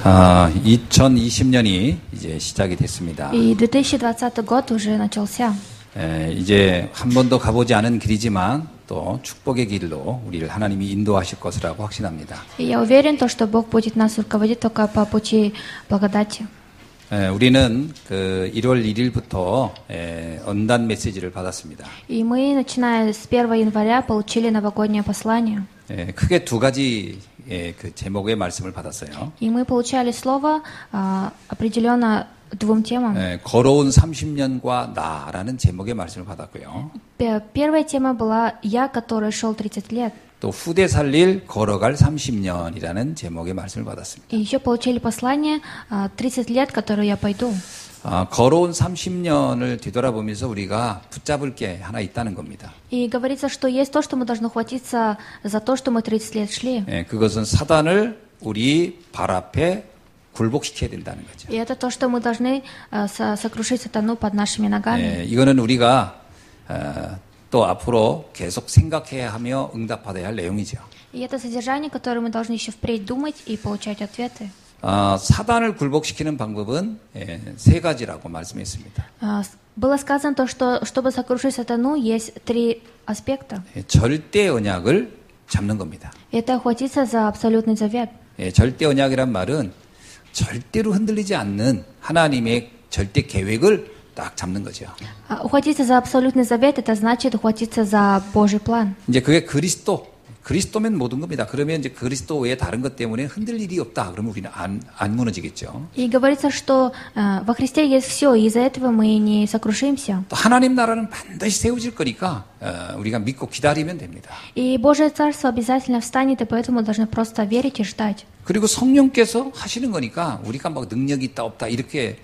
2020년이 이제 시작이 됐습니다. И 2020 год уже начался. 이제 한 번도 가보지 않은 길이지만 또 축복의 길로 우리를 하나님이 인도하실 것이라고 확신합니다. И я уверен, что Бог будет нас руководить только по пути благодати. 우리는 그 1월 1일부터 언단 메시지를 받았습니다. И мы, начиная с 1 января, получили новогоднее послание. 크게 두 가지 그 제목의 말씀을 받았어요. И мы получали слово определенно двум темам. 걸어온 30년과 나라는 제목의 말씀을 받았고요. Первая тема была «Я, который шел 30 лет». 또 후대 살릴 걸어갈 30년이라는 제목의 말씀을 받았습니다. И еще получили послание «30 лет, которые я пойду». 걸어온 30년을 뒤돌아보면서 우리가 붙잡을 게 하나 있다는 겁니다. И говорится, что есть то, что мы должны хватиться за то, что мы 30 лет шли. 그것은 사단을 우리 발 앞에 굴복시켜야 된다는 거죠. И это то, что мы должны сокрушить сатану под нашими ногами. 이거는 우리가 또 앞으로 계속 생각해야 하며 응답받아야 할 내용이죠. И это содержание, которое мы должны еще впредь думать и получать ответы. 사단을 굴복시키는 방법은 세 가지라고 말씀했습니다. Было сказано то, что чтобы сокрушить сатану, есть три аспекта. 절대 언약을 잡는 겁니다. Это охватиться за абсолютный завет. 절대 언약이란 말은 절대로 흔들리지 않는 하나님의 절대 계획을 딱 잡는 거죠. Ухватиться за абсолютный завет, это значит ухватиться за Божий план. 이제 그게 그리스도면 모든 겁니다. 그러면 이제 그리스도 외에 다른 것 때문에 흔들 일이 없다. 그러면 우리는 안 무너지겠죠. И говорится, что во Христе есть все, и из-за этого мы не сокрушимся. 또 하나님 나라는 반드시 세워질 거니까 우리가 믿고 기다리면 됩니다. И Божье Царство обязательно встанет, и поэтому мы должны просто верить и ждать. 그리고 성령께서 하시는 거니까 우리가 막 능력이 있다 없다 이렇게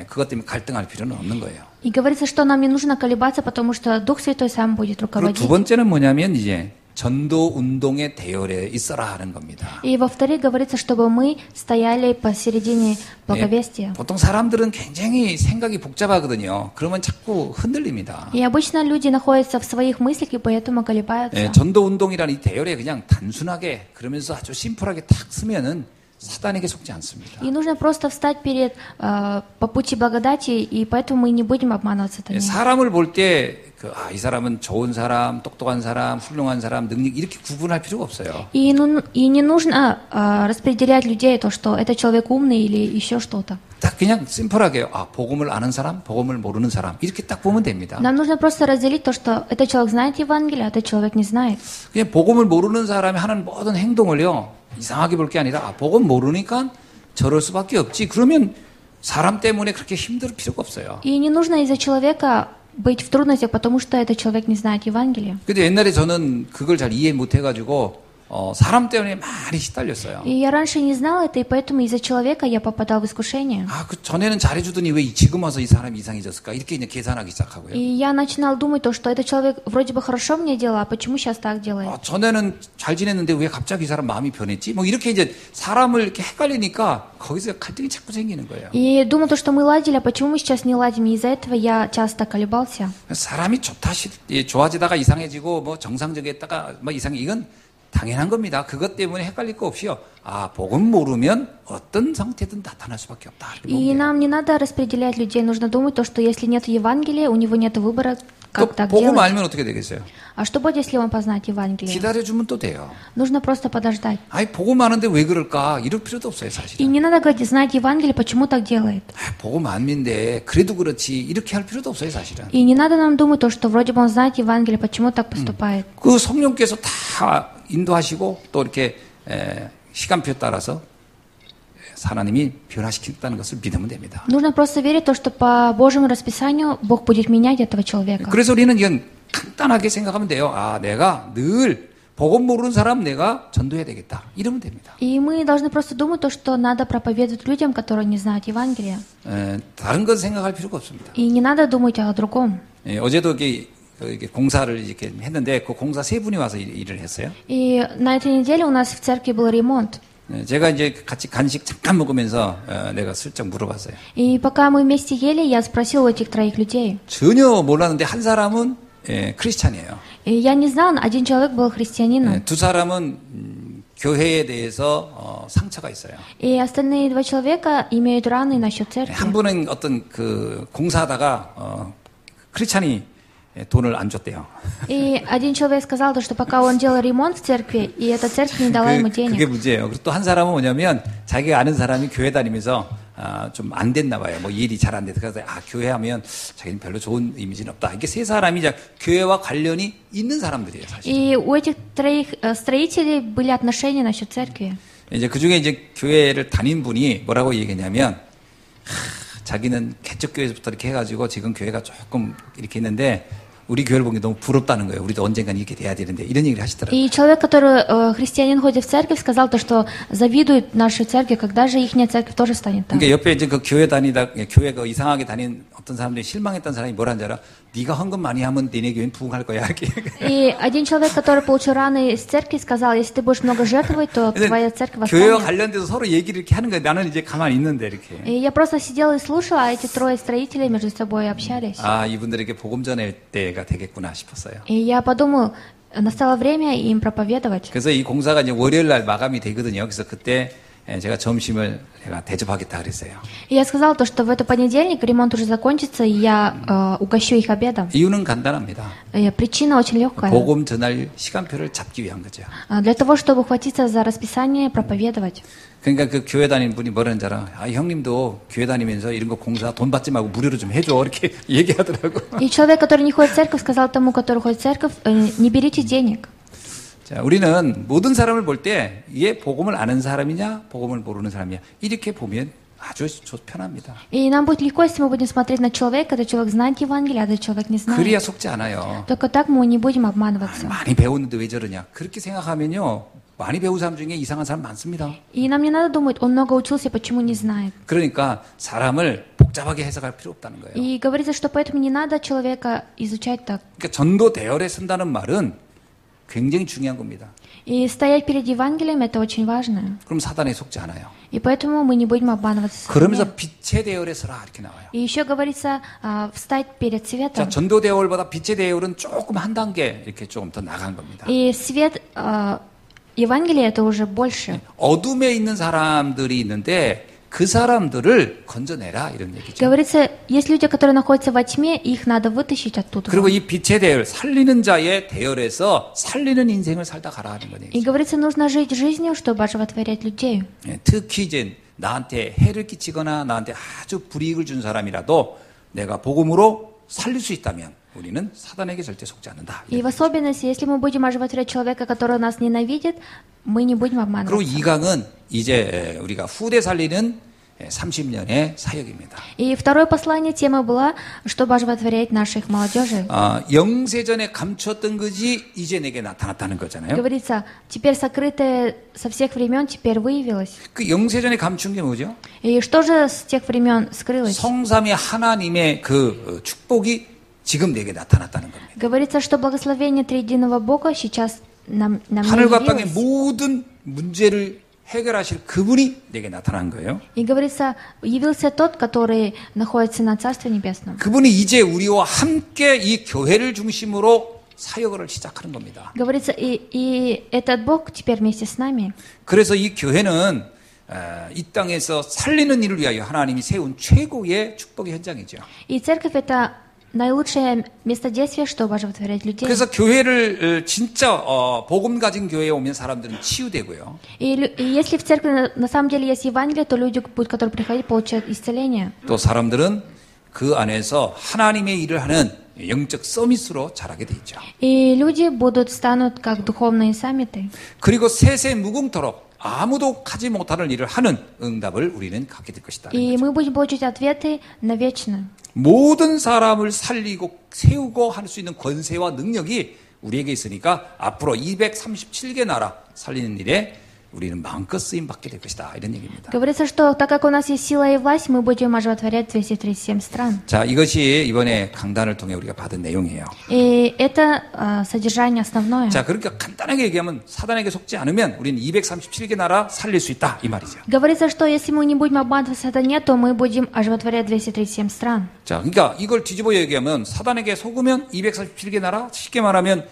그것 때문에 갈등할 필요는 없는 거예요. И говорится, что нам не нужно колебаться, потому что Дух Святой сам будет 그리고 руководить. 두 번째는 뭐냐면 이제 전도 운동의 대열에 있어라 하는 겁니다. И во-вторых, говорится, чтобы мы стояли посередине благовестия. 보통 사람들은 굉장히 생각이 복잡하거든요. 그러면 자꾸 흔들립니다. И обычно люди находятся в своих мыслях, и поэтому колебаются. 전도 운동이라는 이 대열에 그냥 단순하게 그러면서 아주 심플하게 탁 쓰면은 사단에게 속지 않습니다. И нужно просто встать по пути благодати, и поэтому мы не будем обманываться. 사람을 볼 때 이 사람은 좋은 사람, 똑똑한 사람, 훌륭한 사람, 능력 이렇게 구분할 필요가 없어요. И не нужно распределять людей, то, что это человек умный или еще что-то. 딱 그냥 심플하게 복음을 아는 사람, 복음을 모르는 사람 이렇게 딱 보면 됩니다. Нам нужно просто разделить то, что этот человек знает Евангелие, а этот человек не знает. 그냥 복음을 모르는 사람이 하는 모든 행동을요 이상하게 볼 게 아니라 복음 모르니까 저럴 수밖에 없지. 그러면 사람 때문에 그렇게 힘들 필요가 없어요. И не нужно из-за человека быть в трудностях, потому что этот человек не знает Евангелия. 근데 옛날에 저는 그걸 잘 이해 못 해가지고 사람 때문에 많이 시달렸어요. И я раньше не знала это, и поэтому из-за человека я попадал в искушение. 그 전에는 잘해주더니 왜 지금 와서 이 사람이 이상해졌을까? 이렇게 이제 계산하기 시작하고요. И я начинал думать то, что этот человек вроде бы хорошо мне делал, а почему сейчас так делает? 전에는 잘 지냈는데 왜 갑자기 이 사람 마음이 변했지? 뭐 이렇게 이제 사람을 이렇게 헷갈리니까 거기서 갈등이 자꾸 생기는 거예요. И думал то, что мы ладили, а почему мы сейчас не ладим? И из-за этого я часто колебался. 사람이 좋아지다가 이상해지고 뭐 정상적이었다가 뭐 이상해 이건 당연한 겁니다. 그것 때문에 헷갈릴 거 없이요. 복음 모르면 어떤 상태든 나타날 수밖에 없다. И нам не надо распределять людей. Нужно думать то, что если нет Евангелия, у него нет выбора, как так делать. 복음 알면 어떻게 되겠어요? А что будет, если он познает Евангелие? 기다려주면 또 돼요. Нужно просто подождать. 복음 아는데 왜 그럴까? 이럴 필요도 없어요, 사실. И не надо говорить, знать Евангелие, почему так делает. 복음 안 믿는데 그래도 그렇지 이렇게 할 필요도 없어요, 사실은. И не надо нам думать то, что вроде бы он знает Евангелие, почему так поступает. 그 성령께서 다 인도하시고 또 이렇게 시간표에 따라서 하나님이 변화시킨다는 것을 믿으면 됩니다. Нужно просто верить то, что по Божьему расписанию Бог будет менять этого человека. 그래서 우리는 이건 간단하게 생각하면 돼요. 내가 늘 복음 모르는 사람 내가 전도해야 되겠다. 이러면 됩니다. И мы должны просто думать то, что надо проповедовать людям, которые не знают Евангелия. 다른 것 생각할 필요가 없습니다. И не надо думать о другом. 어제도 이렇게 공사를 이렇게 했는데 그 공사 세 분이 와서 일을 했어요. И на этой неделе у нас в церкви был ремонт. 제가 이제 같이 간식 잠깐 먹으면서 내가 슬쩍 물어봤어요. И пока мы вместе ели, я спросил у этих троих людей. 전혀 몰랐는데 한 사람은 크리스찬이에요. И я не знал, один человек был христианином. 두 사람은 교회에 대해서 상처가 있어요. И остальные два человека имеют раны насчет 한 церкви. 분은 어떤 그 공사하다가 크리스찬이 돈을 안 줬대요. И один человек сказал, то, что пока он делал ремонт в церкви, и эта церковь не дала ему 그게 денег. 문제예요. 그리고 또 한 사람은 뭐냐면 자기가 아는 사람이 교회 다니면서 좀 안 됐나 봐요. 뭐 일이 잘 안 돼서 그래서 교회 하면 자기는 별로 좋은 이미지는 없다. 이게 세 사람이 교회와 관련이 있는 사람들이에요, 사실. И у этих троих строителей были отношения насчет церкви. 이제 그 중에 이제 교회를 다닌 분이 뭐라고 얘기했냐면 자기는 개척교회에서부터 이렇게 해가지고 지금 교회가 조금 이렇게 있는데 우리 교회를 보기 너무 부럽다는 거예요. 우리도 언젠간 이렇게 돼야 되는데 이런 얘기를 하시더라고요. И человек, который христианин, ходит в церковь, сказал то, что завидует нашей церкви, когда же ихняя церковь тоже станет так. 그러니까 옆에 이제 그 교회 다니다 교회 그 이상하게 다닌 어떤 사람들이 실망했던 사람이 뭐라는 줄 알아? 네가 헌금 많이 하면 너네 교회는 부흥할 거야 이렇게. И один человек, который получил раны из церкви, сказал, если ты будешь много жертвовать, то твоя церковь 교회와 восстанет. 관련돼서 서로 얘기를 이렇게 하는 거예요. 나는 이제 가만히 있는데 이렇게. И я просто сидела и слушала, а эти трое строителей между собой общались. 아 이분들에게 복음 전할 때가 되겠구나 싶었어요. И я подумала, настало время им проповедовать. 그래서 이 공사가 이제 월요일 날 마감이 되거든요. 그래서 그때 제가 점심을 내가 대접하겠다 그랬어요. И я сказала то, что в этот понедельник ремонт уже закончится, и я угощу их обедом. 이유는 간단합니다. Причина очень легкая. 복음 전할 시간표를 잡기 위한 거죠. Для того, чтобы ухватиться за расписание, проповедовать. 그러니까 그 교회 다니는 분이 뭐라는 줄 알아? 아, 형님도 교회 다니면서 이런 거 공사 돈 받지 말고 무료로 좀 해줘. 이렇게 얘기하더라고. И человек, который не ходит в церковь, сказал тому, который ходит в церковь, не берите денег. 자, 우리는 모든 사람을 볼 때 이게 복음을 아는 사람이냐, 복음을 모르는 사람이냐 이렇게 보면 아주 편합니다. И нам будет легко, если мы будем смотреть на человека, этот человек знает Евангелие, а этот человек не знает. 그래야 속지 않아요. Только так мы не будем обманываться. 많이 배웠는데 왜 저러냐? 그렇게 생각하면요. 많이 배운 사람 중에 이상한 사람 많습니다. И нам не надо думать, он много учился, почему не знает. 그러니까 사람을 복잡하게 해석할 필요 없다는 거예요. И говорится, что поэтому не надо человека изучать так. 그러니까 전도 대열에 선다는 말은 굉장히 중요한 겁니다. И стоять перед Евангелием это очень важно. 그럼 사단에 속지 않아요. И поэтому мы не будем обманываться. 그러면서 빛의 대열에 서라 이렇게 나와요. И еще говорится, встать перед 자, светом. 전도 대열보다 빛의 대열은 조금 한 단계 이렇게 조금 더 나간 겁니다. И свет Евангелия это уже больше. 어둠에 있는 사람들이 있는데 그 사람들을 건져내라 이런 얘기죠. Говорится, есть люди, которые находятся во тьме, их надо вытащить оттуда. 그리고 이 빛의 대열, 살리는 자의 대열에서 살리는 인생을 살다 가라 하는 거예요. И говорится, нужно жить жизнью, чтобы оживотворять людей. 특히 이제 나한테 해를 끼치거나 나한테 아주 불이익을 준 사람이라도 내가 복음으로 살릴 수 있다면 우리는 사단에게 절대 속지 않는다. И в особенности, если мы будем оживотворять человека, который нас ненавидит, мы не будем обманываться. 그리고 이 강은 이제 우리가 후대 살리는 30년의 사역입니다. И второе послание, тема была, чтобы оживотворять наших молодежи. 영세전에 감췄던 것이 이제 내게 나타났다는 거잖아요. Говорится, теперь сокрытое со всех времен теперь выявилось. 그 영세전에 감춘 게 뭐죠? И что же с тех времен скрылось? 성삼위 하나님의 그 축복이 지금 내게 나타났다는 겁니다. Говорится, что благословение Триединого Бога сейчас нам 하늘과 땅의 явилось. 모든 문제를 해결하실 그분이 내게 나타난 거예요. И говорится, явился тот, который находится на Царстве Небесном. 그분이 이제 우리와 함께 이 교회를 중심으로 사역을 시작하는 겁니다. Говорится, и этот Бог теперь вместе с нами. 그래서 이 교회는 이 땅에서 살리는 일을 위하여 하나님이 세운 최고의 축복의 현장이죠. И церковь это наилучшее место действия, чтобы оживотворять людей. 그래서 교회를 진짜 복음 가진 교회에 오면 사람들은 치유되고요. И если в церкви на самом деле есть Евангелие, то люди, которые приходят, получают исцеление. 또 사람들은 그 안에서 하나님의 일을 하는 영적 서밋으로 자라게 돼 있죠. И люди станут как духовные саммиты. 그리고 세세 무궁토록 아무도 하지 못하는 일을 하는 응답을 우리는 갖게 될 것이다. И мы будем получить ответы навечно. 모든 사람을 살리고 세우고 할 수 있는 권세와 능력이 우리에게 있으니까 앞으로 237개 나라 살리는 일에 우리는 마음껏 쓰임 받게 될 것이다. 이런 얘기입니다. Говорится, что так как у нас есть сила и власть, мы будем оживотворять 237 стран. 자, 이것이 이번에 강단을 통해 우리가 받은 내용이에요. И это содержание основное. 자, 그러니까 간단하게 얘기하면 사단에게 속지 않으면 우리는 237개 나라 살릴 수 있다. 이 말이죠. Говорится, что если мы не будем обманывать сатане, то мы будем оживотворять 237 стран. 자, 그러니까 이걸 뒤집어 얘기하면 사단에게 속으면 237개 나라, 쉽게 말하면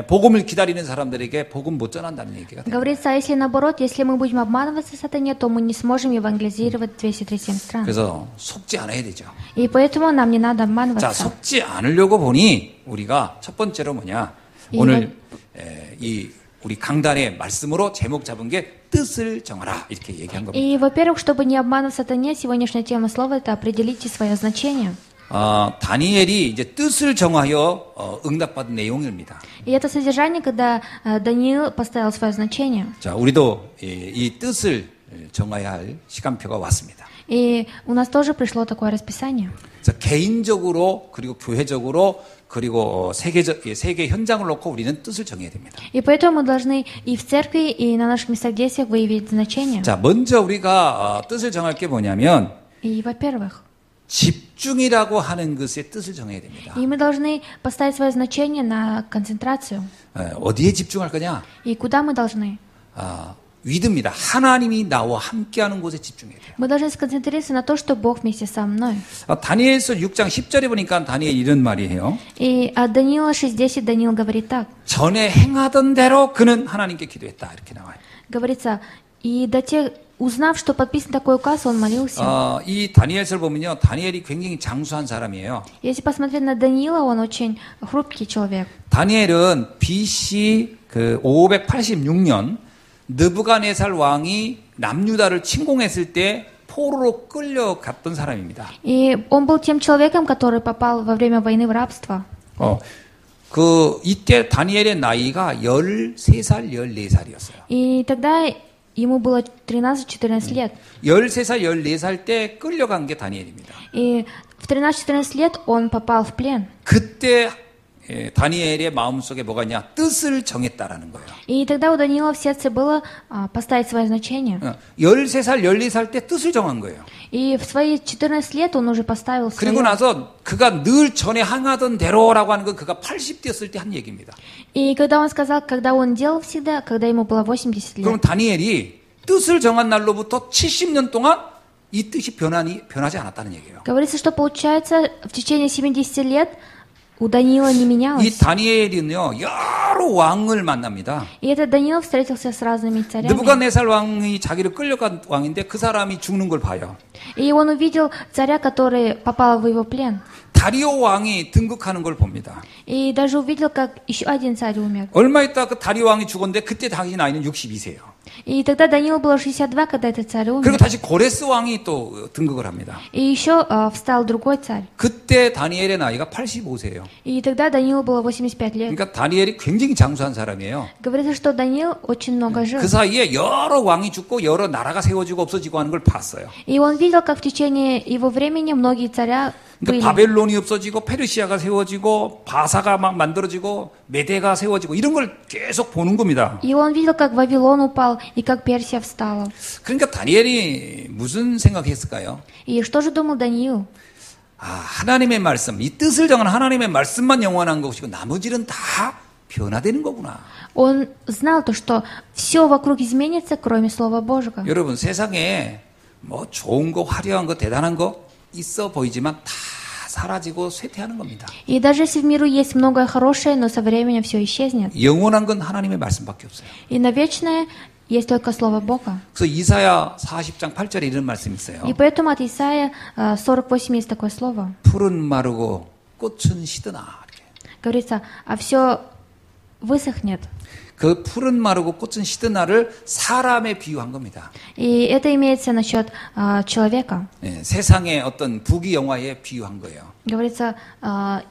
복음을 기다리는 사람들에게 복음 못 전한다는 얘기가 돼요. Говорится, а если наоборот, если мы будем обманываться сатане, то мы не сможем евангелизировать 237 стран. 그래서 속지 않아야 되죠. И поэтому нам не надо 자, обманываться. 속지 않으려고 보니 우리가 첫 번째로 뭐냐? 오늘 이 우리 강단의 말씀으로 제목 잡은 게 뜻을 정하라 이렇게 얘기한 겁니다. И, во-первых, чтобы не обманывать сатане, сегодняшняя тема слова – это определите свое значение. 다니엘이 이제 뜻을 정하여 응답받은 내용입니다. И это содержание, когда Даниил поставил свое значение. 자, 우리도 이 뜻을 정해야 할 시간표가 왔습니다. И у нас тоже пришло такое расписание. 그래서 개인적으로 그리고 교회적으로 그리고 세계 현장을 놓고 우리는 뜻을 정해야 됩니다. И поэтому мы должны и в церкви, и на наших местах действия выявить значение. 자, 먼저 우리가 뜻을 정할 게 뭐냐면 И, во-первых, 집중이라고 하는 것의 뜻을 정해야 됩니다. и мы должны поставить свое значение на концентрацию. 어디에 집중할 거냐? И куда мы должны? 위드입니다. 하나님이 나와 함께하는 곳에 집중해야 돼요. Мы должны сконцентрироваться на то, что Бог вместе со мной. 다니엘서 6장 10절에 보니까 다니엘 이런 말이에요. И от Даниила 6:10 Даниил говорит так. 전에 행하던 대로 그는 하나님께 기도했다. 이렇게 나와요. Говорится, и до тех, узнав, что подписан такой указ, он молился. 이 다니엘서를 보면요. 다니엘이 굉장히 장수한 사람이에요. Если посмотреть на Даниила, он очень хрупкий человек. 다니엘은 BC 586년 느부갓네살 왕이 남유다를 침공했을 때 포로로 끌려갔던 사람입니다. И он был тем человеком, который попал во время войны в рабство. 이때 다니엘의 나이가 13살, 14살이었어요. И тогда ему было 13-14 лет. 13살, 14살 때 끌려간 게 다니엘입니다. И в 13-14 лет он попал в плен. 그때 다니엘의 마음속에 뭐가 있냐? 뜻을 정했다라는 거예요. И тогда у Даниила в сердце было поставить свое значение. 13살, 14살 때 뜻을 정한 거예요. И в свои 14 лет он уже поставил свое. 그리고 나서 그가 늘 전에 행하던 대로라고 하는 건 그가 80대였을 때 한 얘기입니다. И когда он сказал, когда он делал всегда, когда ему было 80 그럼 лет. 다니엘이 뜻을 정한 날로부터 70년 동안 이 뜻이 변하지 않았다는 얘기예요. Говорится, что получается в течение 70 лет у Даниила не 이 менялось. 다니엘은요 여러 왕을 만납니다. И этот Даниил встретился с разными царями. 느부갓네살 왕이 자기를 끌려간 왕인데 그 사람이 죽는 걸 봐요. И он увидел царя, который попал в его плен. 다리오 왕이 등극하는 걸 봅니다. И даже увидел, как еще один царь умер. 얼마 있다 그 다리오 왕이 죽었는데 그때 당시 나이는 62세예요. И тогда Даниилу было 62, когда этот царь 그리고 умер. 다시 고레스 왕이 또 등극을 합니다. И еще встал другой царь. 그때 다니엘의 나이가 85세예요. И тогда Даниилу было 85 лет. 그러니까 다니엘이 굉장히 장수한 사람이에요. Говорится, что Даниил очень много жил. 그 사이에 여러 왕이 죽고 여러 나라가 세워지고 없어지고 하는 걸 봤어요. И он видел, как в течение его времени многие царя были. 그러니까 바벨론이 없어지고 페르시아가 세워지고 바사가 막 만들어지고 메대가 세워지고 이런 걸 계속 보는 겁니다. И он видел, как Вавилон упал и как Персия встала. 그러니까 다니엘이 무슨 생각했을까요? И что же думал Даниил? 하나님의 말씀, 이 뜻을 정한 하나님의 말씀만 영원한 것이고 나머지는 다 변화되는 거구나. Он знал то, что все вокруг изменится, кроме Слова Божьего. 여러분 세상에 뭐 좋은 거, 화려한 거, 대단한 거 있어 보이지만 다 사라지고 쇠퇴하는 겁니다. И даже если в миру есть многое хорошее, но со временем все исчезнет. 영원한 건 하나님의 말씀밖에 없어요. И на вечное есть только Слово Бога. 그래서 이사야 40장 8절에 이런 말씀이 있어요. И поэтому от Исаия 48 есть такое слово. 풀은 마르고 꽃은 시드나. 이렇게. Говорится, а все высохнет. 그 푸른 마르고 꽃은 시드나를 사람에 비유한 겁니다. И это имеется насчет человека. 세상의 어떤 부귀영화에 비유한 거예요. Говорится,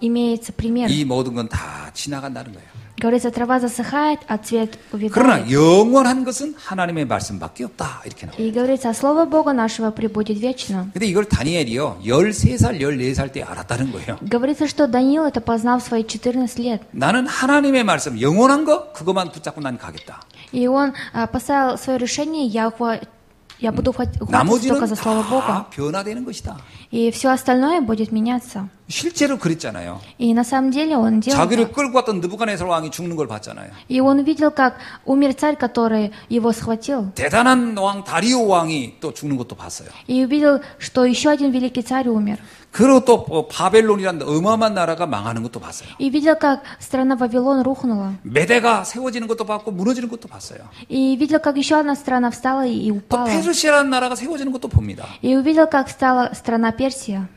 имеется пример. 이 모든 건 다 지나간다는 거예요. Говорится, трава засыхает, а цвет увядает. 그러나 영원한 것은 하나님의 말씀밖에 없다. 이렇게 나와요. И говорится, слово Бога нашего пребудет вечно. 근데 이걸 다니엘이요. 13살, 14살 때 알았다는 거예요. Говорится, что Даниил это познал в свои 14 лет. 나는 하나님의 말씀, 영원한 거 그것만 붙잡고 난 가겠다. И он поставил свое решение, я буду ухватиться 나머지는 только за слово 다 Бога. 변화되는 것이다. И все остальное будет меняться. 실제로 그랬잖아요. И на самом деле он делал 자기를 так. 끌고 왔던 느부갓네살 왕이 죽는 걸 봤잖아요. И он увидел, как умер царь, который его схватил. 대단한 왕 다리오 왕이 또 죽는 것도 봤어요. И увидел, что еще один великий царь умер. 그리고 또 바벨론이라는 어마어마한 나라가 망하는 것도 봤어요. И видел, как страна Вавилон рухнула. 메대가 세워지는 것도 봤고 무너지는 것도 봤어요. И видел, как еще одна страна встала и 또 упала. 페르시아라는 나라가 세워지는 것도 봅니다. И увидел, как встала страна Персия.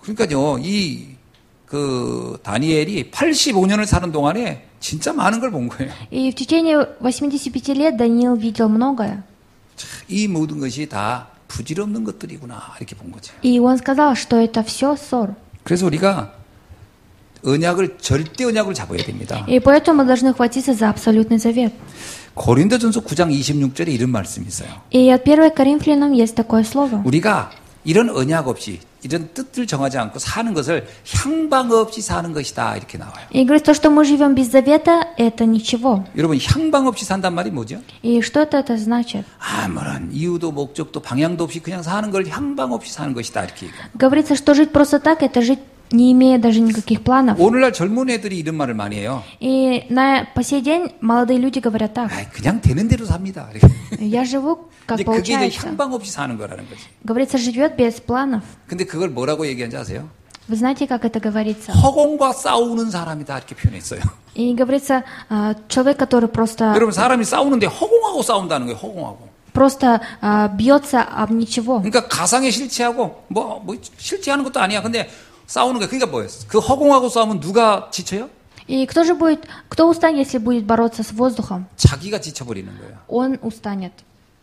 그러니까요, 그 다니엘이 85년을 사는 동안에 진짜 많은 걸 본 거예요. И в течение 85 лет Даниил видел многое. 이 모든 것이 다 부질없는 것들이구나 이렇게 본 거죠. И он сказал, что это все ссор. 그래서 우리가 절대 언약을 잡아야 됩니다. И поэтому мы должны хватиться за абсолютный завет. 고린도전서 9장 26절에 이런 말씀이 있어요. И от 1 Коринфянам есть такое слово. 우리가 이런 언약 없이 이런 뜻을 정하지 않고 사는 것을 향방 없이 사는 것이다 이렇게 나와요. И говорит, то, что мы живем без завета, это ничего. 여러분 향방 없이 산단 말이 뭐죠? И что это значит? 아무런 이유도 목적도 방향도 없이 그냥 사는 걸 향방 없이 사는 것이다 이렇게 얘기해요. Говорится, что жить просто так, это жить не имея даже никаких планов. 오늘날 젊은 애들이 이런 말을 많이 해요. И по сей день молодые люди говорят так. 그냥 되는 대로 삽니다. 이렇게. Я живу, как 이제 그게 이제 получается. 향방 없이 사는 거라는 거지. Говорится, живет без планов. 근데 그걸 뭐라고 얘기하는지 아세요? Вы знаете, как это говорится? 허공과 싸우는 사람이다 이렇게 표현했어요. И говорится, человек, который 여러분 사람이 싸우는데 허공하고 싸운다는 거예요. 허공하고. просто бьется об ничего. 그러니까 가상에 실체하고 뭐 실체하는 것도 아니야. 근데 싸우는 거야. 그러니까 뭐예요? 그 허공하고 싸우면 누가 지쳐요? И кто устанет, если будет бороться с воздухом? 자기가 지쳐버리는 거예요. Он устанет.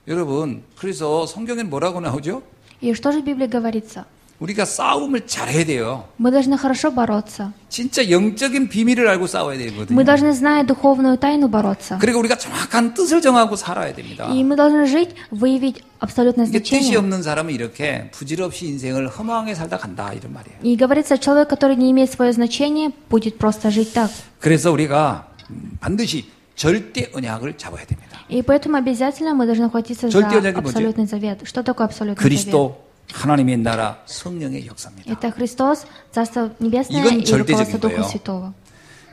여러분 그래서 성경엔 뭐라고 나오죠? И что же в Библии говорится? 우리가 싸움을 잘해야 돼요. Мы должны хорошо бороться. 진짜 영적인 비밀을 알고 싸워야 되거든요. Мы должны, зная духовную тайну, бороться. 그리고 우리가 정확한 뜻을 정하고 살아야 됩니다. И мы должны жить, выявить абсолютное 이게 뜻이 значение. 없는 사람은 이렇게 부질없이 인생을 허망하게 살다 간다 이런 말이에요. И говорится, человек, который не имеет свое значение, будет просто жить так. 그래서 우리가 반드시 절대 언약을 잡아야 됩니다. И поэтому обязательно мы должны хватиться за 절대 언약이 뭐죠? абсолютный завет. Что такое абсолютный завет? 그리스도 하나님의 나라 성령의 역사입니다. Это Христос, Царство Небесное 이건 и руководство 절대적인 Духа 거예요. Святого.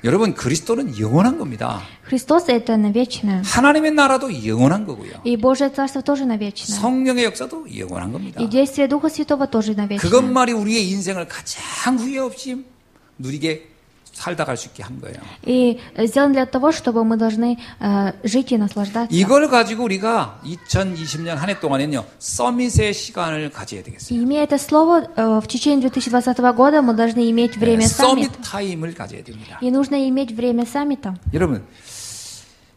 여러분 그리스도는 영원한 겁니다. Христос — это навечное. 하나님의 나라도 영원한 거고요. И Божье Царство тоже навечное. 성령의 역사도 영원한 겁니다. И действие Духа Святого тоже навечное. 그것만이 우리의 인생을 가장 후회 없이 누리게 살다 갈 수 있게 한 거예요. И сделано для того, чтобы мы должны жить и наслаждаться. 이걸 가지고 우리가 2020년 한 해 동안에는요 서밋의 시간을 가져야 되겠어요. И имея это слово, в течение 2020 года мы должны иметь время 서밋 саммита. 타임을 가져야 됩니다. И нужно иметь время саммита. 여러분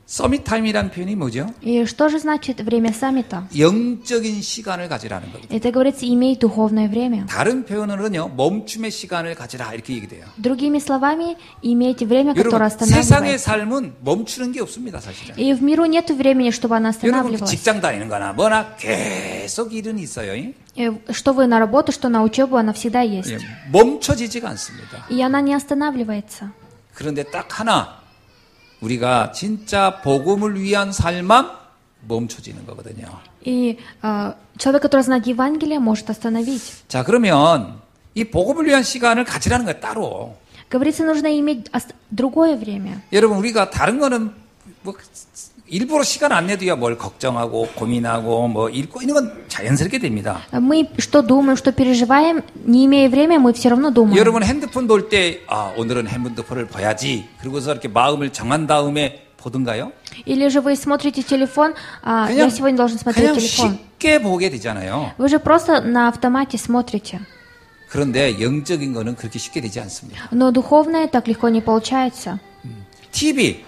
서밋 타임이라는 표현이 뭐죠? И что же значит время саммита? 영적인 시간을 가지라는 겁니다. Это говорится иметь духовное время. 다른 표현으로는요 멈춤의 시간을 가지라 이렇게 얘기돼요. Другими словами, иметь время, которое 여러분 세상의 останавливает. 삶은 멈추는 게 없습니다 사실은. И в миру нет времени, чтобы она 여러분 останавливалась. 직장 다니는 거나 뭐나 계속 일은 있어요. 예? Что вы на работу, что на учебу, она всегда есть. 멈춰지지가 않습니다. И она не останавливается. 그런데 딱 하나 우리가 진짜 복음을 위한 삶만 멈춰지는 거거든요. И человек, который знает Евангелие, может остановить. 자 그러면 이 복음을 위한 시간을 가지라는 거예요 따로. Говорится, нужно иметь другое время. 여러분 우리가 다른 거는 뭐 일부러 시간 안 내도야 뭘 걱정하고 고민하고 뭐 읽고 이런 건 자연스럽게 됩니다. Мы что думаем, что переживаем, не имея времени, мы все равно думаем. 여러분 핸드폰 볼 때 오늘은 핸드폰을 봐야지 그러고서 이렇게 마음을 정한 다음에 보든가요? Или же вы смотрите телефон, я сегодня должен смотреть 그냥 телефон. 쉽게 보게 되잖아요. Вы же просто на автомате смотрите. 그런데 영적인 거는 그렇게 쉽게 되지 않습니다. Но духовное так легко не получается. TV.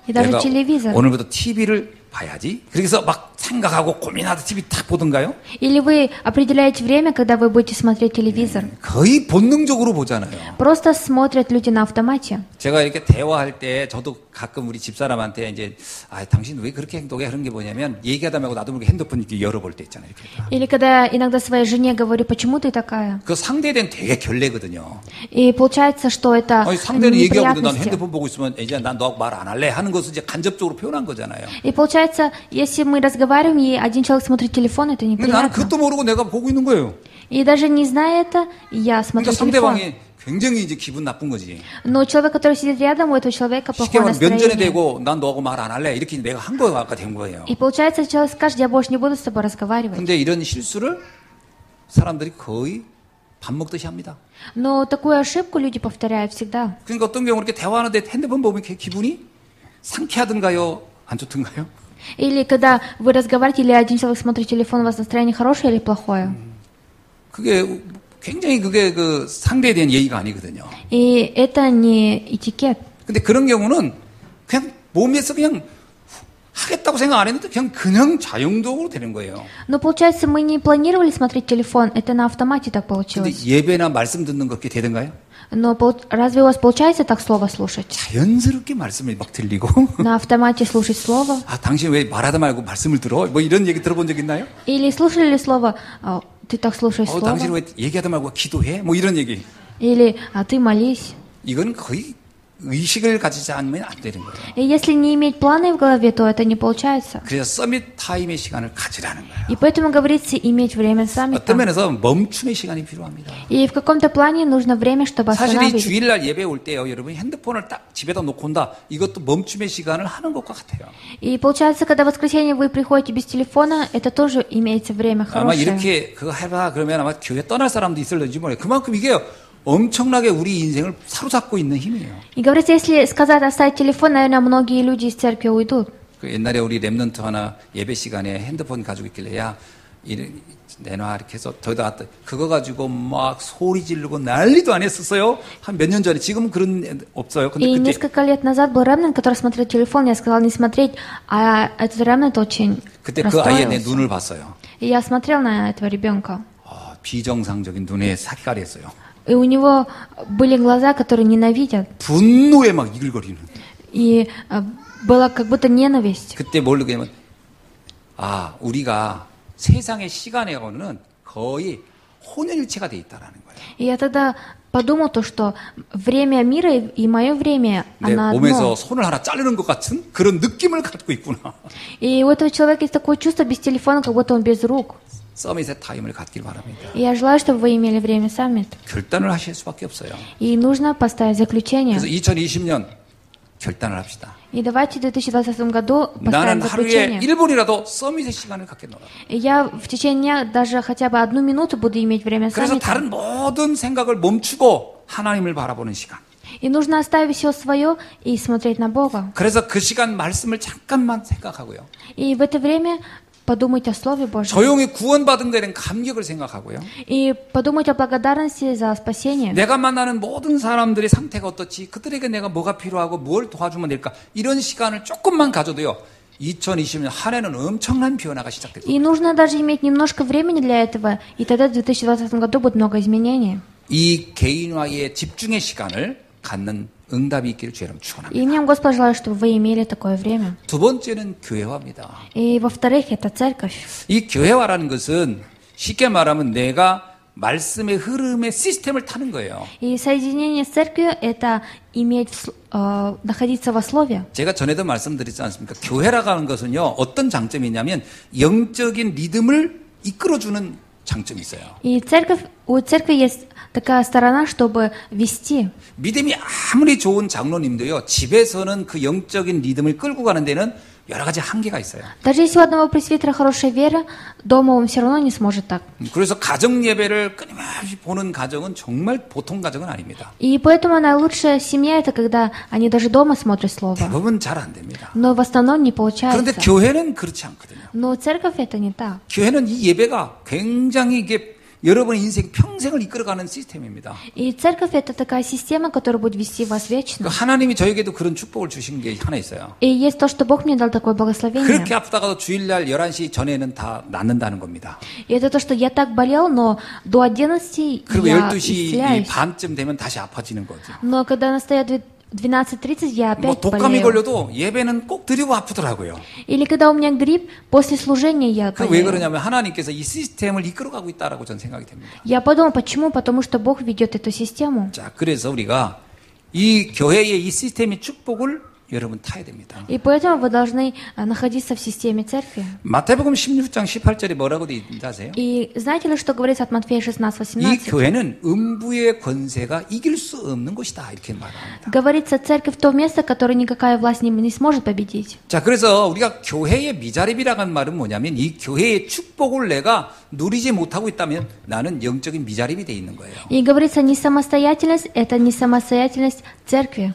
И даже 내가 телевизор. 오늘부터 TV를 봐야지. 그래서 막 생각하고 고민하다 TV 딱 보던가요? Или вы определяете время, когда вы будете смотреть телевизор. 거의 본능적으로 보잖아요. Просто смотрят люди на автомате. 제가 이렇게 대화할 때 저도 가끔 우리 집사람한테 이제 당신 왜 그렇게 행동해? 그런 게 뭐냐면 얘기하다 말고 나도 모르게 핸드폰 이렇게 열어볼 때 있잖아요. 이렇게. Или когда иногда своей жене говорю, почему ты такая? 그 상대에 대한 되게 결례거든요. И получается, что это 상대는 얘기하고 난 неприятности. 핸드폰 보고 있으면 이제 난 너 말 안 할래 하는 것을 이제 간접적으로 표현한 거잖아요. И получается, если мы разговариваем, и один человек смотрит телефон, это 근데 나는 неприятно. 그것도 모르고 내가 보고 있는 거예요. И даже не зная это, я смотрю 그러니까 телефон. 상대방이 굉장히 이제 기분 나쁜 거지. Но человек, который сидит рядом, у этого человека 쉽게 плохое 말하면 면전에 настроение. 대고 난 너하고 말 안 할래 이렇게 내가 한 거가 된 거예요. И получается, человек скажет, я больше не буду с тобой разговаривать. 근데 이런 실수를 사람들이 거의 밥 먹듯이 합니다. Но такую ошибку люди повторяют всегда. 그러니까 어떤 경우 이렇게 대화하는데 핸드폰 보면 이렇게 기분이 상쾌하든가요? 안 좋든가요? Или когда вы разговариваете, или один человек смотрит телефон, у вас настроение хорошее или плохое. 그게 굉장히 그게 그 상대에 대한 예의가 아니거든요. И это не этикет. 근데 그런 경우는 그냥 몸에서 그냥 하겠다고 생각 안 했는데 그냥 자연적으로 되는 거예요. Но получается, мы не планировали смотреть телефон, это на автомате так 근데 получилось. 예배나 말씀 듣는 거 그렇게 되던가요? Но разве у вас получается так слово слушать? 자연스럽게 말씀을 막 들리고 На автомате слушать слово? 아 당신 왜 말하다 말고 말씀을 들어? 뭐 이런 얘기 들어본 적 있나요? Или слушали ли слово, ты так слушаешь 당신 слово? 왜 얘기하다 말고 기도해? 뭐 이런 얘기. Или ты молись? 이건 거의 의식을 가지지 않으면 안 되는 거예요. И если не иметь планы в голове, то это не получается. 그래서 서밋 타임의 시간을 가지라는 거예요. И поэтому говорится иметь время 어떤 саммита. 면에서 멈춤의 시간이 필요합니다. И в каком-то плане нужно время, чтобы 사실 이 остановить. 주일날 예배 올 때요, 여러분 핸드폰을 딱 집에다 놓고 온다. 이것도 멈춤의 시간을 하는 것과 같아요. И получается, когда в воскресенье вы приходите без телефона, это тоже имеется время 아마 хорошее. 이렇게 그거 해봐 그러면 아마 교회 떠날 사람도 있을지 모르겠어요. 그만큼 이게 엄청나게 우리 인생을 사로잡고 있는 힘이에요. И говорится, если сказать оставить телефон, наверное, многие люди из церкви уйдут. 그 옛날에 우리 랩런트 하나 예배 시간에 핸드폰 가지고 있길래 야 내놔 이렇게 해서 저기다 갖다 그거 가지고 막 소리 지르고 난리도 안 했었어요. 한 몇 년 전에. 지금은 그런 애 없어요. 근데 И 그때 несколько лет назад был ремнант, который смотрел телефон, я сказала не смотреть, а этот ремнант очень 그때 그 아이의 내 расстроился. 눈을 봤어요. И я смотрел на этого ребенка. 비정상적인 눈에 색깔이었어요. И у него были глаза, которые ненавидят. 분노에 막 이글거리는. И была как будто ненависть. 그때 뭘 느끼냐면 우리가 세상의 시간에는 거의 혼연일체가 돼 있다라는 거예요. И я тогда подумал то, что время мира и мое время, 내 оно 몸에서 одно. 손을 하나 자르는 것 같은 그런 느낌을 갖고 있구나. И у этого человека есть такое чувство без телефона, как будто он без рук. 서밋의 타임을 갖길 바랍니다. И я желаю, чтобы вы имели время саммит. 결단을 하실 수밖에 없어요. И нужно поставить заключение. 그래서 2020년 결단을 합시다. И давайте в 2020 году поставим 나는 하루에 заключение. 1분이라도 서밋의 시간을 갖겠노라. И я в течение дня даже хотя бы 1 минуту буду иметь время 그래서 саммита. 다른 모든 생각을 멈추고 하나님을 바라보는 시간. И нужно оставить все свое и смотреть на Бога. 그래서 그 시간 말씀을 잠깐만 생각하고요. И в это время подумать о Слове Божьем. 조용히 구원받은 데는 감격을 생각하고요. И подумать о благодарности за спасение. 내가 만나는 모든 사람들의 상태가 어떻지? 그들에게 내가 뭐가 필요하고 뭘 도와주면 될까? 이런 시간을 조금만 가져도요. 2020년 한 해는 엄청난 변화가 시작될 거예요. И нужно даже иметь немножко времени для этого, и тогда в 2020 году будет много изменений. 이 개인화의 집중의 시간을 갖는 응답이 있기를 주 여러분 축원합니다. И мне Господь желает, чтобы вы имели такое время. 두 번째는 교회화입니다. И во-вторых, это церковь. 이 교회화라는 것은 쉽게 말하면 내가 말씀의 흐름의 시스템을 타는 거예요. И соединение с церковью – это иметь, находиться во Слове. 제가 전에도 말씀드렸지 않습니까? 교회라고 하는 것은요, 어떤 장점이 있냐면 영적인 리듬을 이끌어주는 장점이 있어요. И у церкви есть такая сторона, чтобы вести. 믿음이 아무리 좋은 장로님도요, 집에서는 그 영적인 리듬을 끌고 가는 데는 여러 가지 한계가 있어요. Даже если у одного пресвитера хорошая вера, дома он все равно не сможет так. 그래서 가정 예배를 끊임없이 보는 가정은 정말 보통 가정은 아닙니다. И поэтому наилучшая семья – это когда они даже дома смотрят Слово. 대부분 잘 안 됩니다. Но в основном не 그런데 получается. 교회는 그렇지 않거든요. Но церковь – это не так. 교회는 이 예배가 굉장히 이게 여러분의 인생 평생을 이끌어가는 시스템입니다. И церковь – это такая система, которая будет вести вас вечно. 하나님이 저에게도 그런 축복을 주신 게 하나 있어요. И есть то, что Бог мне дал такое благословение. 그렇게 아프다가도 주일날 11시 전에는 다 낫는다는 겁니다. И это то, что я так болел, но до 11 그리고 я 12시 исцеляюсь. 반쯤 되면 다시 아파지는 거죠. Но когда настает 12:30, я 뭐 опять 독감이 болею. 걸려도 예배는 꼭 드리고 아프더라고요. Или когда у меня грипп, после служения я 그 왜 болею. 그러냐면 하나님께서 이 시스템을 이끌어가고 있다라고 저는 생각이 됩니다. Я подумал, почему? Потому что Бог ведет эту систему. 자, 그래서 우리가 이 교회의 이 시스템의 축복을 여러분 타야 됩니다. И поэтому вы должны находиться в системе церкви. 마태복음 16장 18절에 뭐라고 되어 있는지 아세요? И знаете ли, что говорится от Матфея 이 16:18? 교회는 음부의 권세가 이길 수 없는 곳이다 이렇게 말합니다. Говорится, церковь то место, которое никакая власть не сможет победить. 자, 그래서 우리가 교회의 미자립이라는 말은 뭐냐면 이 교회의 축복을 내가 누리지 못하고 있다면 나는 영적인 미자립이 돼 있는 거예요. И говорится, не самостоятельность, это не самостоятельность церкви.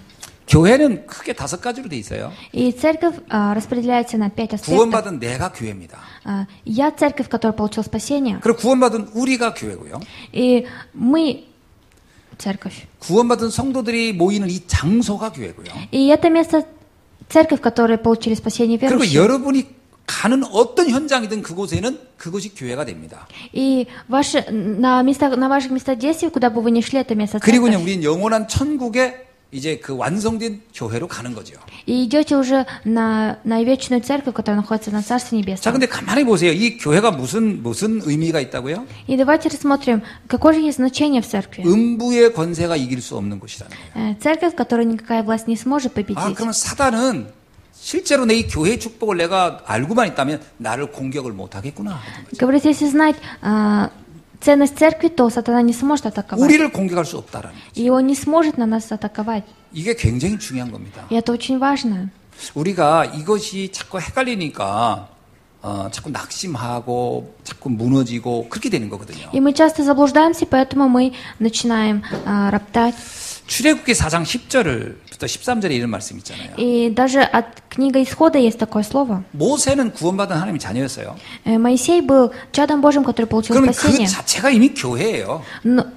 교회는 크게 5가지로 돼 있어요. И церковь распределяется на 5 аспектов. 구원받은 내가 교회입니다. Я церковь, которая получила спасение. 그리고 구원받은 우리가 교회고요. И мы церковь. 구원받은 성도들이 모이는 이 장소가 교회고요. И это место церковь, которые получили спасение 그리고 верующие. 여러분이 가는 어떤 현장이든 그곳에는 그것이 교회가 됩니다. И на ваших местах действий, куда бы вы ни шли, это место 그리고요, церковь. 우리는 영원한 천국에 이제 그 완성된 교회로 가는 거죠. И идете уже на вечную церковь, которая находится на Царстве 자, Небесном. 근데 가만히 보세요. 이 교회가 무슨 의미가 있다고요? И давайте рассмотрим, какое же есть значение в церкви. 음부의 권세가 이길 수 없는 곳이라는 거예요. Церковь, которую никакая власть не сможет 아, победить. 그러면 사단은 실제로 내 이 교회의 축복을 내가 알고만 있다면 나를 공격을 못 하겠구나. 하는 거죠. Говорится, если знать ценность церкви, то сатана не сможет атаковать. 우리를 공격할 수 없다라는 거죠. И он не сможет на нас атаковать. 이게 굉장히 중요한 겁니다. И это очень важно. 우리가 이것이 자꾸 헷갈리니까 자꾸 낙심하고 자꾸 무너지고 그렇게 되는 거거든요. И мы часто заблуждаемся, поэтому мы начинаем роптать. 출애굽기 4장 10절부터 13절에 이런 말씀 있잖아요. И даже от книги Исхода есть такое слово. 모세는 구원받은 하나님의 자녀였어요. Моисей был чадом Божьим, который получил 그러면 그 спасение. 자체가 이미 교회예요.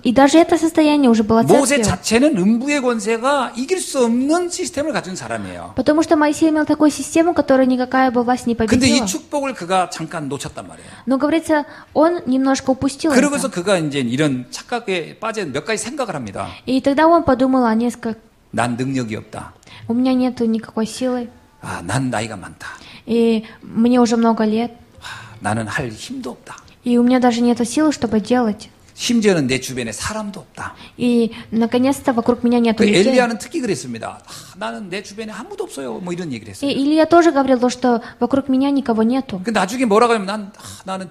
И даже это состояние уже было 모세 церковью. 자체는 음부의 권세가 이길 수 없는 시스템을 가진 사람이에요. Потому что Моисей имел такую систему, которую никакая бы власть не 근데 이 победила. 축복을 그가 잠깐 놓쳤단 말이에요. Но, говорится, он немножко упустил 그러고서 это. 그가 이제 이런 착각에 빠져 몇 가지 생각을 합니다. И тогда он подумал о несколько... 난 능력이 없다. У меня нет никакой силы. 아, 난 나이가 많다. И мне уже много лет. 아, 나는 할 힘도 없다. И у меня даже нет силы, чтобы делать. 심지어는 내 주변에 사람도 없다. И, наконец-то, вокруг меня нет 그 людей. 엘리야는 특히 그랬습니다. 아, 나는 내 주변에 아무도 없어요. 뭐 이런 얘기를 И 했어요. Илья тоже говорил, что вокруг меня никого нету. 그 나중에 뭐라고 하면 나는